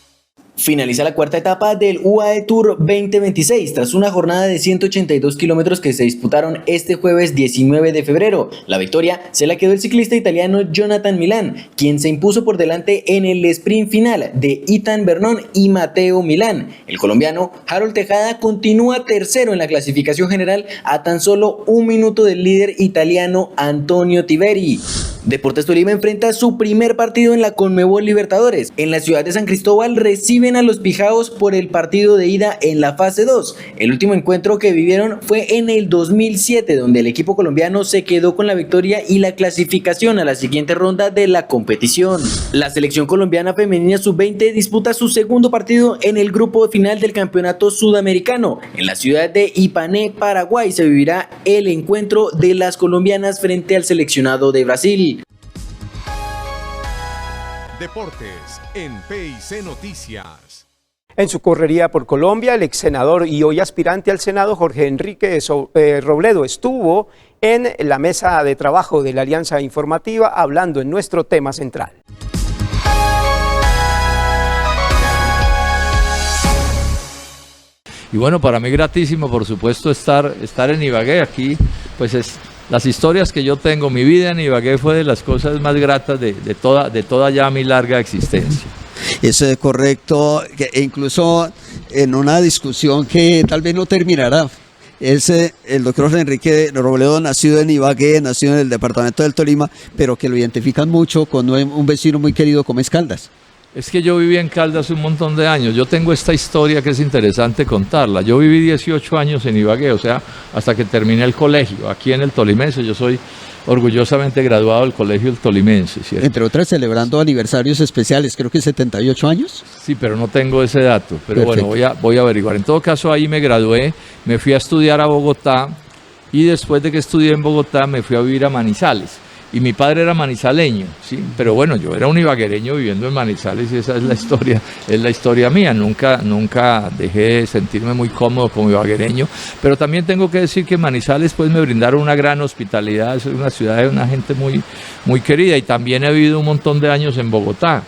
Finaliza la cuarta etapa del UAE Tour 2026 tras una jornada de 182 kilómetros que se disputaron este jueves 19 de febrero. La victoria se la quedó el ciclista italiano Jonathan Milán, quien se impuso por delante en el sprint final de Ethan Vernon y Mateo Milán. El colombiano Harold Tejada continúa tercero en la clasificación general a tan solo un minuto del líder italiano Antonio Tiberi. Deportes Tolima enfrenta su primer partido en la Conmebol Libertadores. En la ciudad de San Cristóbal reciben a los Pijaos por el partido de ida en la fase 2. El último encuentro que vivieron fue en el 2007, donde el equipo colombiano se quedó con la victoria y la clasificación a la siguiente ronda de la competición. La selección colombiana femenina sub-20 disputa su segundo partido en el grupo final del campeonato sudamericano. En la ciudad de Ipané, Paraguay, se vivirá el encuentro de las colombianas frente al seleccionado de Brasil. Deportes en PIC Noticias. En su correría por Colombia, el ex senador y hoy aspirante al Senado, Jorge Enrique Robledo, estuvo en la mesa de trabajo de la Alianza Informativa hablando en nuestro tema central. Y bueno, para mí gratísimo, por supuesto, estar en Ibagué. Aquí, pues las historias que yo tengo, mi vida en Ibagué fue de las cosas más gratas de toda ya mi larga existencia. Eso es correcto, e incluso en una discusión que tal vez no terminará. El doctor Enrique Robledo, nacido en Ibagué, nacido en el departamento del Tolima, pero que lo identifican mucho con un vecino muy querido como es Caldas. Es que yo viví en Caldas un montón de años. Yo tengo esta historia que es interesante contarla. Yo viví 18 años en Ibagué, o sea, hasta que terminé el colegio. Aquí en el Tolimense, yo soy orgullosamente graduado del Colegio del Tolimense, ¿cierto? Entre otras, celebrando aniversarios especiales, creo que 78 años. Sí, pero no tengo ese dato. Pero perfecto. Bueno, voy a averiguar. En todo caso, ahí me gradué, me fui a estudiar a Bogotá y después de que estudié en Bogotá me fui a vivir a Manizales. Y mi padre era manizaleño, ¿sí? Pero bueno, yo era un ibaguereño viviendo en Manizales y esa es la historia mía. Nunca dejé de sentirme muy cómodo como ibaguereño, pero también tengo que decir que Manizales pues me brindaron una gran hospitalidad, es una ciudad de una gente muy, muy querida, y también he vivido un montón de años en Bogotá.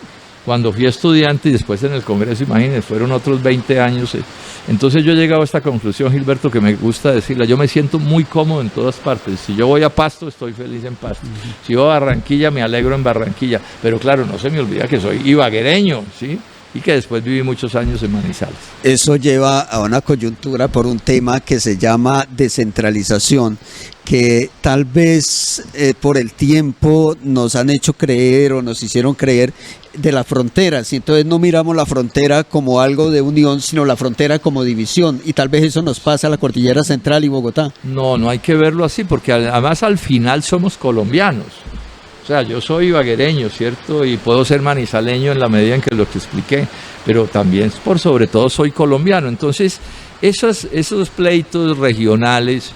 Cuando fui estudiante y después en el Congreso, imagínense, fueron otros 20 años. Entonces yo he llegado a esta conclusión, Gilberto, que me gusta decirla. Yo me siento muy cómodo en todas partes. Si yo voy a Pasto, estoy feliz en Pasto. Si voy a Barranquilla, me alegro en Barranquilla. Pero claro, no se me olvida que soy ibaguereño, ¿sí? Y que después viví muchos años en Manizales. Eso lleva a una coyuntura por un tema que se llama descentralización, que tal vez por el tiempo nos han hecho creer o nos hicieron creer de las fronteras, y entonces no miramos la frontera como algo de unión, sino la frontera como división, y tal vez eso nos pasa a la Cordillera Central y Bogotá. No hay que verlo así, porque además al final somos colombianos. O sea, yo soy ibaguereño, ¿cierto? Y puedo ser manizaleño en la medida en que lo que expliqué, pero también por sobre todo soy colombiano. Entonces, esos pleitos regionales,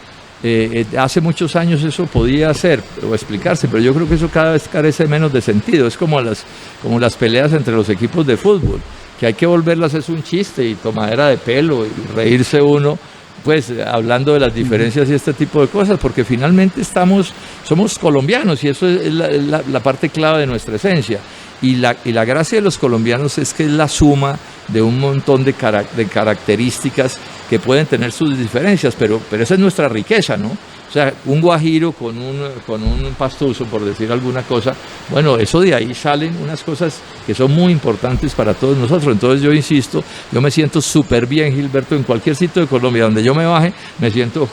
hace muchos años eso podía ser o explicarse, pero yo creo que eso cada vez carece menos de sentido. Es como las peleas entre los equipos de fútbol, que hay que volverlas es un chiste y tomadera de pelo y reírse uno, pues hablando de las diferencias y este tipo de cosas, porque finalmente somos colombianos y eso es la parte clave de nuestra esencia. Y la gracia de los colombianos es que es la suma de un montón de características que pueden tener sus diferencias, pero esa es nuestra riqueza, ¿no? O sea, un guajiro con un pastuso, por decir alguna cosa, bueno, eso de ahí salen unas cosas que son muy importantes para todos nosotros. Entonces yo insisto, yo me siento súper bien, Gilberto, en cualquier sitio de Colombia donde yo me baje, me siento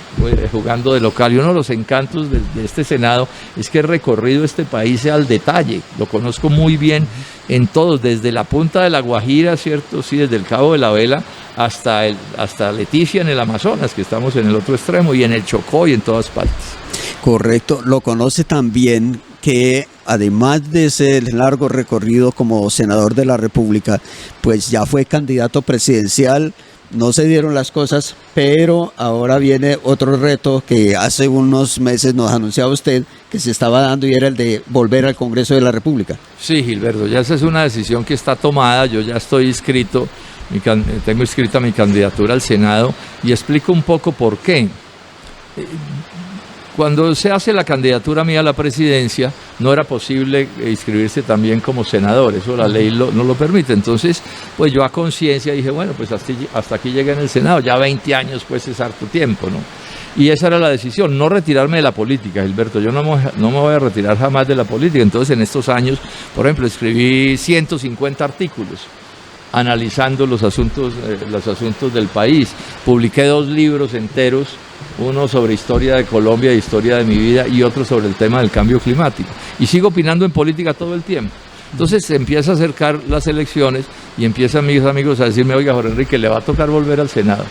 jugando de local. Y uno de los encantos de este Senado es que he recorrido este país al detalle, lo conozco muy bien en todos, desde la punta de la Guajira, ¿cierto? Sí, desde el Cabo de la Vela hasta Leticia en el Amazonas, que estamos en el otro extremo, y en el Chocó y en todas partes. Correcto, lo conoce también que además de ese largo recorrido como senador de la República, pues ya fue candidato presidencial. No se dieron las cosas, pero ahora viene otro reto que hace unos meses nos anunciaba usted que se estaba dando, y era el de volver al Congreso de la República. Sí, Gilberto, ya esa es una decisión que está tomada. Yo ya estoy inscrito, tengo inscrita mi candidatura al Senado, y explico un poco por qué. Cuando se hace la candidatura mía a la presidencia, no era posible inscribirse también como senador, eso la ley no lo permite. Entonces, pues yo a conciencia dije, bueno, pues hasta aquí llegué en el Senado, ya 20 años pues es harto tiempo, ¿no? Y esa era la decisión, no retirarme de la política, Gilberto, yo no me voy a retirar jamás de la política. Entonces en estos años, por ejemplo, escribí 150 artículos analizando los asuntos del país, publiqué 2 libros enteros, uno sobre historia de Colombia, historia de mi vida, y otro sobre el tema del cambio climático. Y sigo opinando en política todo el tiempo. Entonces se empieza a acercar las elecciones y empiezan mis amigos a decirme, oiga, Jorge Enrique, le va a tocar volver al Senado,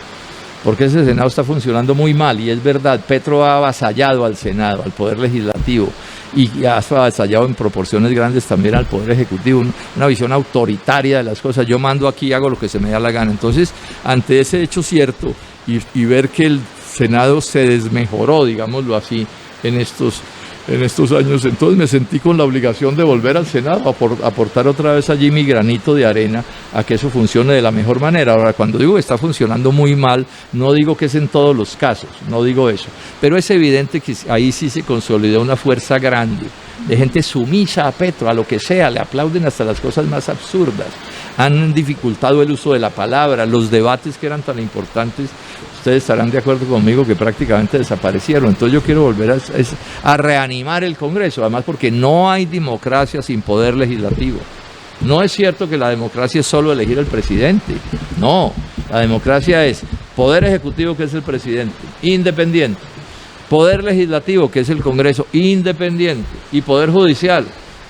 porque ese Senado está funcionando muy mal. Y es verdad, Petro ha avasallado al Senado, al Poder Legislativo, y ha avasallado en proporciones grandes también al Poder Ejecutivo, una visión autoritaria de las cosas. Yo mando aquí, hago lo que se me da la gana. Entonces, ante ese hecho cierto y ver que el Senado se desmejoró, digámoslo así, en estos años, entonces me sentí con la obligación de volver al Senado, aportar otra vez allí mi granito de arena a que eso funcione de la mejor manera. Ahora, cuando digo que está funcionando muy mal, no digo que es en todos los casos, no digo eso, pero es evidente que ahí sí se consolidó una fuerza grande de gente sumisa a Petro, a lo que sea, le aplauden hasta las cosas más absurdas, han dificultado el uso de la palabra, los debates que eran tan importantes, ustedes estarán de acuerdo conmigo que prácticamente desaparecieron. Entonces yo quiero volver a reanimar el Congreso, además porque no hay democracia sin poder legislativo. No es cierto que la democracia es solo elegir al presidente, no, la democracia es poder ejecutivo, que es el presidente, independiente, poder legislativo, que es el Congreso, independiente, y poder judicial,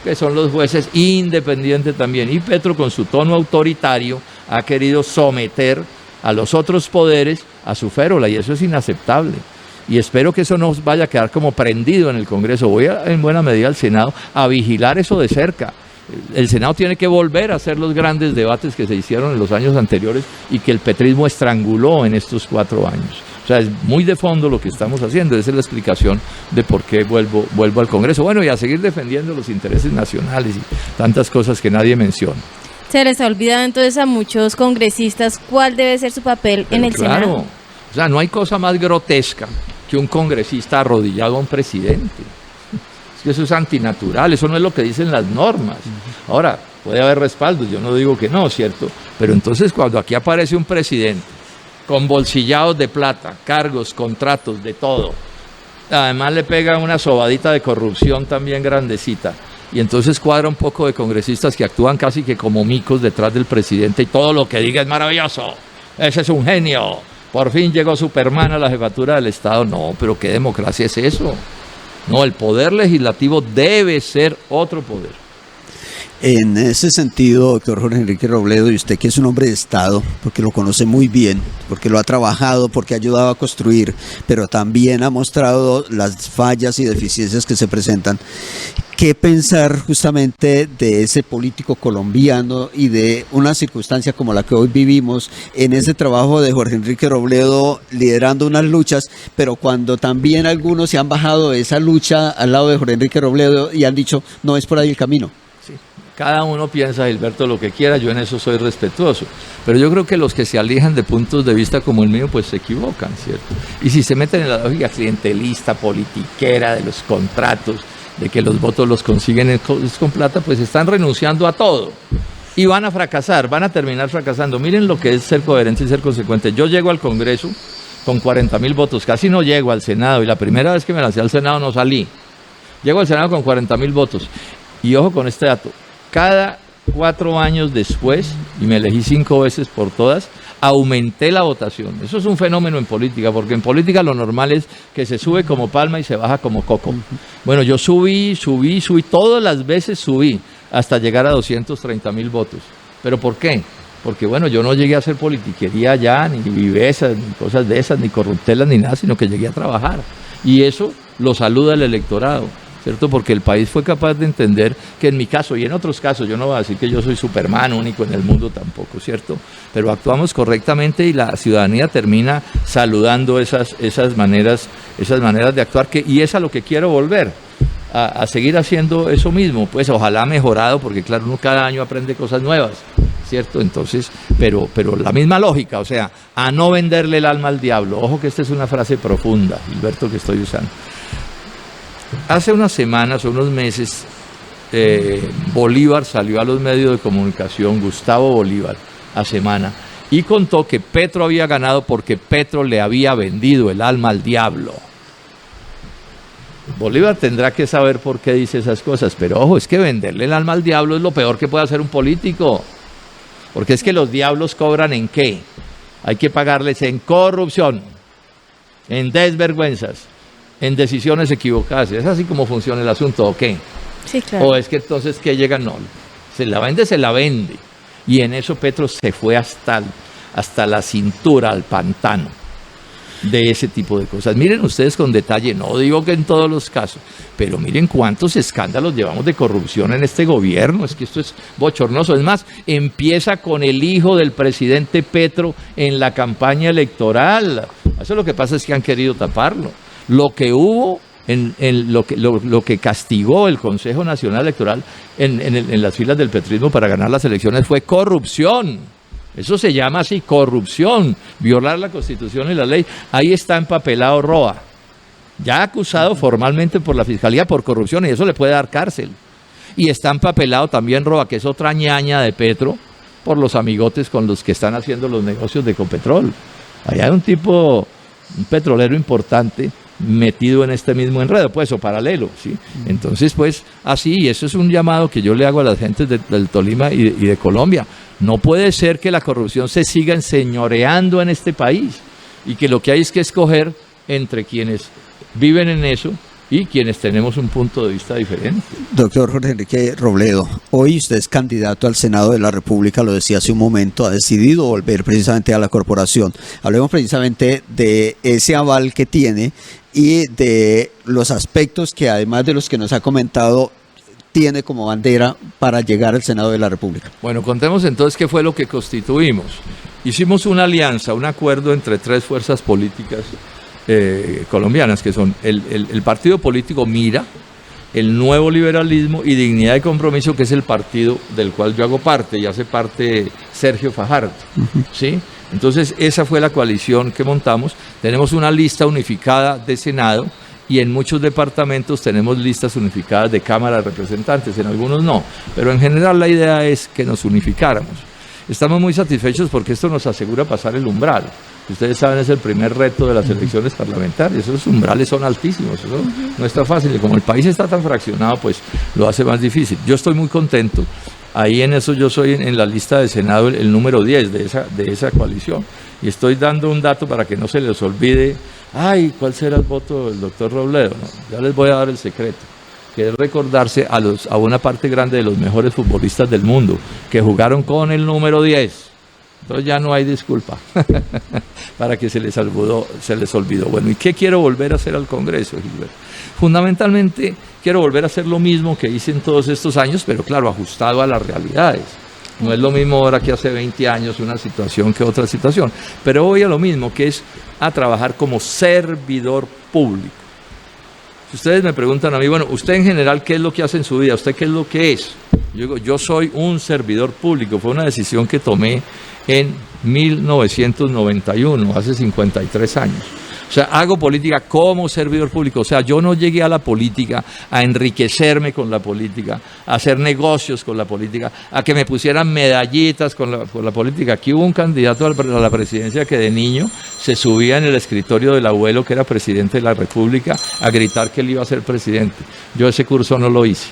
que son los jueces, independientes también. Y Petro, con su tono autoritario, ha querido someter a los otros poderes a su férola, y eso es inaceptable. Y espero que eso no vaya a quedar como prendido en el Congreso. Voy en buena medida al Senado a vigilar eso de cerca. El Senado tiene que volver a hacer los grandes debates que se hicieron en los años anteriores y que el petrismo estranguló en estos 4 años. O sea, es muy de fondo lo que estamos haciendo. Esa es la explicación de por qué vuelvo al Congreso. Bueno, y a seguir defendiendo los intereses nacionales y tantas cosas que nadie menciona. Se les ha olvidado entonces a muchos congresistas cuál debe ser su papel en el Senado. O sea, no hay cosa más grotesca que un congresista arrodillado a un presidente. Es que eso es antinatural, eso no es lo que dicen las normas. Ahora, puede haber respaldos, yo no digo que no, ¿cierto? Pero entonces cuando aquí aparece un presidente con bolsillados de plata, cargos, contratos, de todo, además le pega una sobadita de corrupción también grandecita, y entonces cuadra un poco de congresistas que actúan casi que como micos detrás del presidente, y todo lo que diga es maravilloso, ese es un genio, por fin llegó Superman a la jefatura del Estado. No, pero ¿qué democracia es eso? No, el poder legislativo debe ser otro poder. En ese sentido, doctor Jorge Enrique Robledo, y usted que es un hombre de Estado, porque lo conoce muy bien, porque lo ha trabajado, porque ha ayudado a construir, pero también ha mostrado las fallas y deficiencias que se presentan, ¿qué pensar justamente de ese político colombiano y de una circunstancia como la que hoy vivimos en ese trabajo de Jorge Enrique Robledo liderando unas luchas, pero cuando también algunos se han bajado de esa lucha al lado de Jorge Enrique Robledo y han dicho, no es por ahí el camino? Cada uno piensa, Gilberto, lo que quiera, yo en eso soy respetuoso, pero yo creo que los que se alejan de puntos de vista como el mío, pues se equivocan, ¿cierto? Y si se meten en la lógica clientelista, politiquera, de los contratos, de que los votos los consiguen con plata, pues están renunciando a todo y van a fracasar, van a terminar fracasando. Miren lo que es ser coherente y ser consecuente. Yo llego al Congreso con 40.000 votos, casi no llego al Senado, y la primera vez que me lancé al Senado no salí. Llego al Senado con 40.000 votos, y ojo con este dato, cada 4 años después, y me elegí 5 veces por todas, aumenté la votación. Eso es un fenómeno en política, porque en política lo normal es que se sube como palma y se baja como coco. Bueno, yo subí, todas las veces subí, hasta llegar a 230.000 votos. ¿Pero por qué? Porque bueno, yo no llegué a hacer politiquería ya, ni vivezas, ni cosas de esas, ni corruptelas, ni nada, sino que llegué a trabajar. Y eso lo saluda el electorado, ¿cierto? Porque el país fue capaz de entender que en mi caso y en otros casos, yo no voy a decir que yo soy Superman único en el mundo tampoco, ¿cierto? Pero actuamos correctamente y la ciudadanía termina saludando esas maneras de actuar, y es a lo que quiero volver, a seguir haciendo eso mismo, pues ojalá mejorado, porque claro, uno cada año aprende cosas nuevas, ¿cierto? Entonces, pero la misma lógica, o sea, a no venderle el alma al diablo. Ojo que esta es una frase profunda, Gilberto, que estoy usando. Hace unas semanas o unos meses, Bolívar salió a los medios de comunicación, Gustavo Bolívar, a Semana, y contó que Petro había ganado porque Petro le había vendido el alma al diablo. Bolívar tendrá que saber por qué dice esas cosas, pero ojo, es que venderle el alma al diablo es lo peor que puede hacer un político, porque es que los diablos cobran ¿en qué? Hay que pagarles en corrupción, en desvergüenzas, en decisiones equivocadas. ¿Es así como funciona el asunto o qué? Sí, claro. O es que entonces que llegan, no, se la vende, y en eso Petro se fue hasta la cintura, al pantano de ese tipo de cosas. Miren ustedes con detalle, no digo que en todos los casos, pero miren cuántos escándalos llevamos de corrupción en este gobierno. Es que esto es bochornoso. Es más, empieza con el hijo del presidente Petro en la campaña electoral. Eso lo que pasa es que han querido taparlo. Lo que hubo, lo que castigó el Consejo Nacional Electoral en las filas del petrismo para ganar las elecciones fue corrupción. Eso se llama así, corrupción, violar la Constitución y la ley. Ahí está empapelado Roa, ya acusado formalmente por la Fiscalía por corrupción, y eso le puede dar cárcel. Y está empapelado también Roa, que es otra ñaña de Petro, por los amigotes con los que están haciendo los negocios de Ecopetrol. Allá hay un tipo, un petrolero importante, metido en este mismo enredo, pues, o paralelo, ¿sí? Entonces, pues, así, y eso es un llamado que yo le hago a las gentes del Tolima y de Colombia. No puede ser que la corrupción se siga enseñoreando en este país, y que lo que hay es que escoger entre quienes viven en eso y quienes tenemos un punto de vista diferente. Doctor Jorge Enrique Robledo, hoy usted es candidato al Senado de la República, lo decía hace un momento, ha decidido volver precisamente a la corporación. Hablemos precisamente de ese aval que tiene y de los aspectos que, además de los que nos ha comentado, tiene como bandera para llegar al Senado de la República. Bueno, contemos entonces qué fue lo que constituimos. Hicimos una alianza, un acuerdo entre tres fuerzas políticas colombianas, que son el partido político Mira, el Nuevo Liberalismo y Dignidad y Compromiso, que es el partido del cual yo hago parte, y hace parte Sergio Fajardo, ¿sí? Entonces esa fue la coalición que montamos. Tenemos una lista unificada de Senado, y en muchos departamentos tenemos listas unificadas de Cámara de Representantes, en algunos no, pero en general la idea es que nos unificáramos. Estamos muy satisfechos porque esto nos asegura pasar el umbral. Ustedes saben, es el primer reto de las elecciones parlamentarias. Esos umbrales son altísimos, eso no está fácil, y como el país está tan fraccionado, pues lo hace más difícil. Yo estoy muy contento. Ahí en eso yo soy en la lista de Senado el número 10 de esa coalición, y estoy dando un dato para que no se les olvide. Ay, ¿cuál será el voto del doctor Robledo? No, ya les voy a dar el secreto, que es recordarse a una parte grande de los mejores futbolistas del mundo que jugaron con el número 10. Entonces ya no hay disculpa para que se les olvidó. Bueno, ¿y qué quiero volver a hacer al Congreso, Gilberto? Fundamentalmente quiero volver a hacer lo mismo que hice en todos estos años, pero claro, ajustado a las realidades. No es lo mismo ahora que hace 20 años una situación que otra situación, pero voy a lo mismo, que es a trabajar como servidor público. Si ustedes me preguntan a mí, bueno, usted en general, ¿qué es lo que hace en su vida? ¿Usted qué es lo que es? Yo digo, yo soy un servidor público. Fue una decisión que tomé en 1991, hace 53 años. O sea, hago política como servidor público. O sea, yo no llegué a la política a enriquecerme con la política, a hacer negocios con la política, a que me pusieran medallitas con la política. Aquí hubo un candidato a la presidencia que de niño se subía en el escritorio del abuelo, que era presidente de la República, a gritar que él iba a ser presidente. Yo ese curso no lo hice,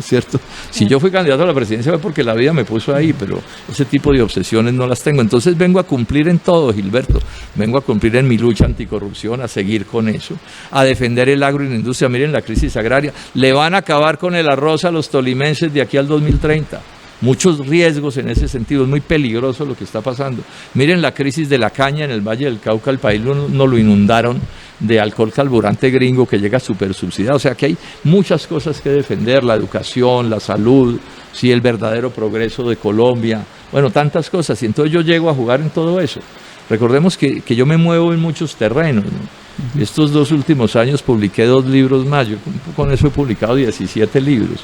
¿cierto? Si yo fui candidato a la presidencia fue porque la vida me puso ahí, pero ese tipo de obsesiones no las tengo. Entonces vengo a cumplir en todo, Gilberto. Vengo a cumplir en mi lucha anticorrupción, a seguir con eso, a defender el agro y la industria. Miren la crisis agraria. Le van a acabar con el arroz a los tolimenses de aquí al 2030. Muchos riesgos en ese sentido, es muy peligroso lo que está pasando. Miren la crisis de la caña en el Valle del Cauca, el país no lo inundaron de alcohol carburante gringo que llega súper subsidiado. O sea que hay muchas cosas que defender, la educación, la salud, sí, el verdadero progreso de Colombia, bueno, tantas cosas. Y entonces yo llego a jugar en todo eso. Recordemos que yo me muevo en muchos terrenos, ¿no? Estos 2 últimos años publiqué 2 libros más, yo con eso he publicado 17 libros.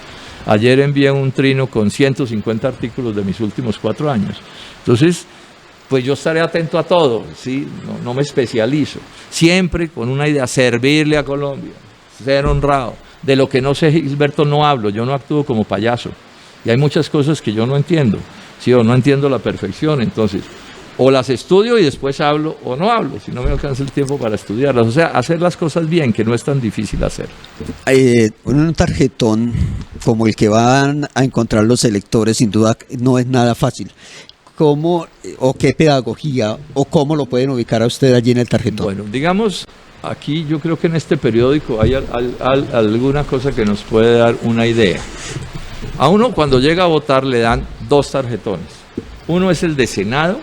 Ayer envié un trino con 150 artículos de mis últimos 4 años. Entonces, pues yo estaré atento a todo, ¿sí? No me especializo. Siempre con una idea, servirle a Colombia, ser honrado, De lo que no sé, Gilberto, no hablo, yo no actúo como payaso. Y hay muchas cosas que yo no entiendo, ¿sí? O no entiendo a la perfección, entonces, o las estudio y después hablo, o no hablo, si no me alcanza el tiempo para estudiarlas. O sea, hacer las cosas bien, que no es tan difícil hacer. Un tarjetón como el que van a encontrar los electores, sin duda, no es nada fácil. ¿Cómo, o qué pedagogía, o cómo lo pueden ubicar a usted allí en el tarjetón? Bueno, digamos, aquí yo creo que en este periódico hay alguna cosa que nos puede dar una idea. A uno cuando llega a votar le dan 2 tarjetones. Uno es el de Senado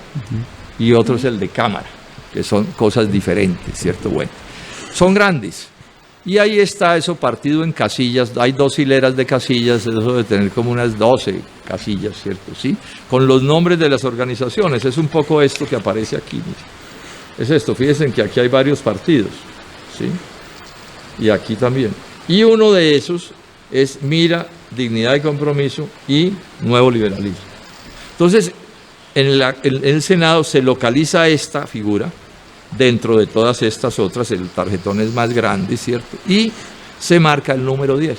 y otro es el de Cámara, que son cosas diferentes, ¿cierto? Bueno, son grandes. Y ahí está eso partido en casillas, hay 2 hileras de casillas, eso de tener como unas 12 casillas, ¿cierto? ¿Sí? Con los nombres de las organizaciones, es un poco esto que aparece aquí. Mira. Es esto, fíjense que aquí hay varios partidos, ¿sí? Y aquí también. Y uno de esos es Mira, Dignidad y Compromiso y Nuevo Liberalismo. Entonces, en el Senado se localiza esta figura, dentro de todas estas otras, el tarjetón es más grande, ¿cierto? Y se marca el número 10.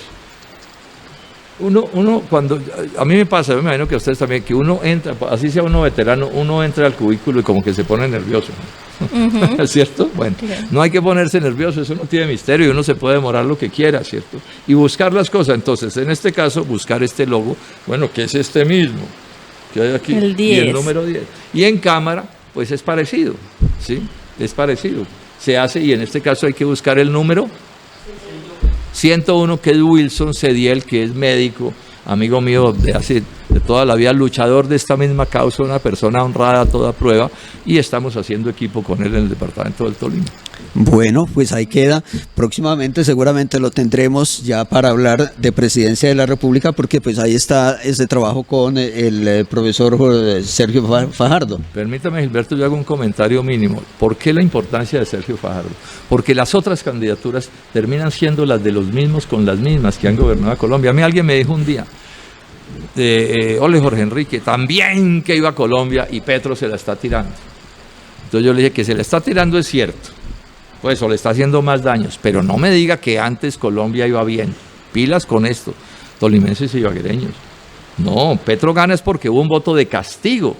Uno cuando, a mí me pasa, me imagino que a ustedes también, que uno entra, así sea uno veterano, uno entra al cubículo y como que se pone nervioso, ¿no? ¿Cierto? Bueno, no hay que ponerse nervioso, eso no tiene misterio y uno se puede demorar lo que quiera, ¿cierto? Y buscar las cosas, entonces, en este caso, buscar este logo, bueno, que es este mismo, que hay aquí, el 10. Y el número 10. Y en Cámara, pues es parecido, ¿sí? Es parecido. Se hace, y en este caso hay que buscar el número 101, que es Wilson Cediel, que es médico, amigo mío de toda la vida, luchador de esta misma causa, una persona honrada a toda prueba, y estamos haciendo equipo con él en el departamento del Tolima. Bueno, pues ahí queda. Próximamente seguramente lo tendremos ya para hablar de Presidencia de la República, porque pues ahí está ese trabajo con el profesor Sergio Fajardo. Permítame, Gilberto, yo hago un comentario mínimo. ¿Por qué la importancia de Sergio Fajardo? Porque las otras candidaturas terminan siendo las de los mismos con las mismas que han gobernado a Colombia. A mí alguien me dijo un día, ole Jorge Enrique, también que iba a Colombia y Petro se la está tirando. Entonces yo le dije que se la está tirando es cierto, pues o le está haciendo más daños, pero no me diga que antes Colombia iba bien. Pilas con esto, tolimenses y ibaguereños. No, Petro gana es porque hubo un voto de castigo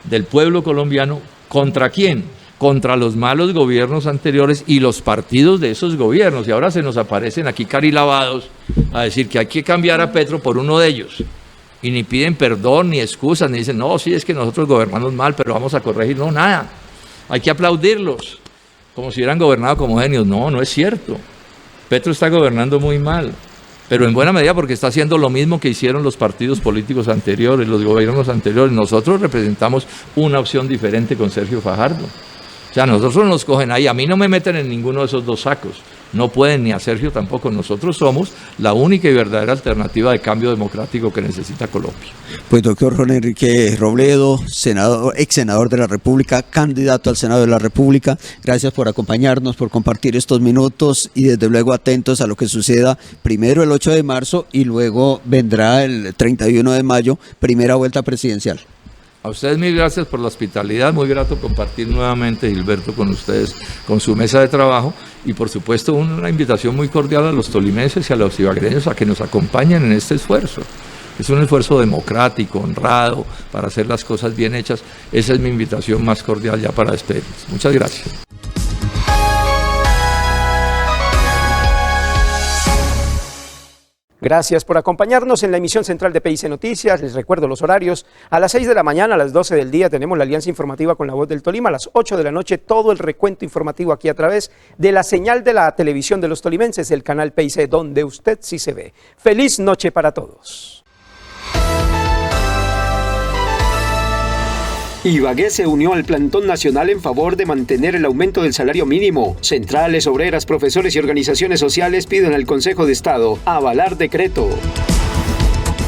del pueblo colombiano. ¿Contra quién? Contra los malos gobiernos anteriores y los partidos de esos gobiernos. Y ahora se nos aparecen aquí carilavados a decir que hay que cambiar a Petro por uno de ellos. Y ni piden perdón, ni excusas, ni dicen, no, sí, es que nosotros gobernamos mal, pero vamos a corregir. No, nada. Hay que aplaudirlos, como si hubieran gobernado como genios. No, no es cierto. Petro está gobernando muy mal, pero en buena medida porque está haciendo lo mismo que hicieron los partidos políticos anteriores, los gobiernos anteriores. Nosotros representamos una opción diferente con Sergio Fajardo. O sea, nosotros nos cogen ahí, a mí no me meten en ninguno de esos 2 sacos, no pueden, ni a Sergio tampoco. Nosotros somos la única y verdadera alternativa de cambio democrático que necesita Colombia. Pues doctor Jorge Enrique Robledo, ex senador de la República, candidato al Senado de la República, gracias por acompañarnos, por compartir estos minutos y desde luego atentos a lo que suceda primero el 8 de marzo y luego vendrá el 31 de mayo, primera vuelta presidencial. A ustedes mil gracias por la hospitalidad, muy grato compartir nuevamente, Gilberto, con ustedes, con su mesa de trabajo, y por supuesto una invitación muy cordial a los tolimenses y a los ibaguereños a que nos acompañen en este esfuerzo. Es un esfuerzo democrático, honrado, para hacer las cosas bien hechas. Esa es mi invitación más cordial ya para despedirnos. Muchas gracias. Gracias por acompañarnos en la emisión central de PIC Noticias. Les recuerdo los horarios. A las 6 de la mañana, a las 12 del día, tenemos la alianza informativa con La Voz del Tolima. A las 8 de la noche, todo el recuento informativo aquí a través de la señal de la televisión de los tolimenses, el canal PIC, donde usted sí se ve. Feliz noche para todos. Ibagué se unió al plantón nacional en favor de mantener el aumento del salario mínimo. Centrales, obreras, profesores y organizaciones sociales piden al Consejo de Estado avalar decreto.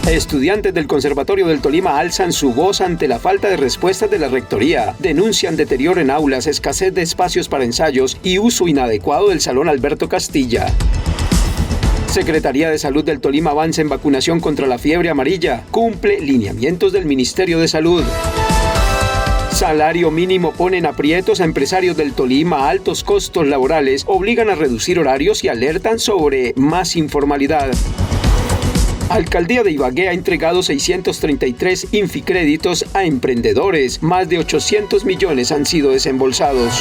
Estudiantes del Conservatorio del Tolima alzan su voz ante la falta de respuestas de la Rectoría. Denuncian deterioro en aulas, escasez de espacios para ensayos y uso inadecuado del Salón Alberto Castilla. Secretaría de Salud del Tolima avanza en vacunación contra la fiebre amarilla. Cumple lineamientos del Ministerio de Salud. Salario mínimo ponen aprietos a empresarios del Tolima. Altos costos laborales obligan a reducir horarios y alertan sobre más informalidad. Alcaldía de Ibagué ha entregado 633 inficréditos a emprendedores. Más de 800 millones han sido desembolsados.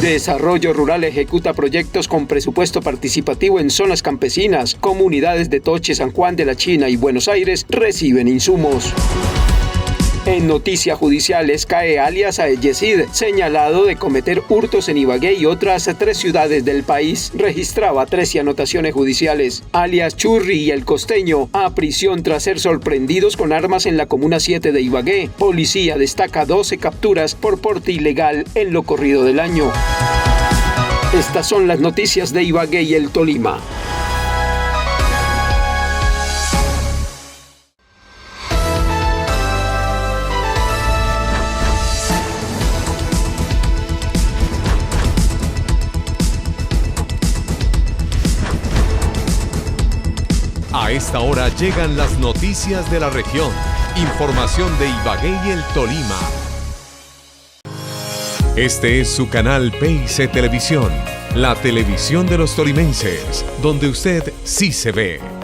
Desarrollo Rural ejecuta proyectos con presupuesto participativo en zonas campesinas. Comunidades de Toche, San Juan de la China y Buenos Aires reciben insumos. En noticias judiciales cae alias a Yesid, señalado de cometer hurtos en Ibagué y otras 3 ciudades del país. Registraba 13 anotaciones judiciales. Alias Churri y el Costeño a prisión tras ser sorprendidos con armas en la Comuna 7 de Ibagué. Policía destaca 12 capturas por porte ilegal en lo corrido del año. Estas son las noticias de Ibagué y el Tolima. A esta hora llegan las noticias de la región. Información de Ibagué y el Tolima. Este es su canal PIC Televisión, la televisión de los tolimenses, donde usted sí se ve.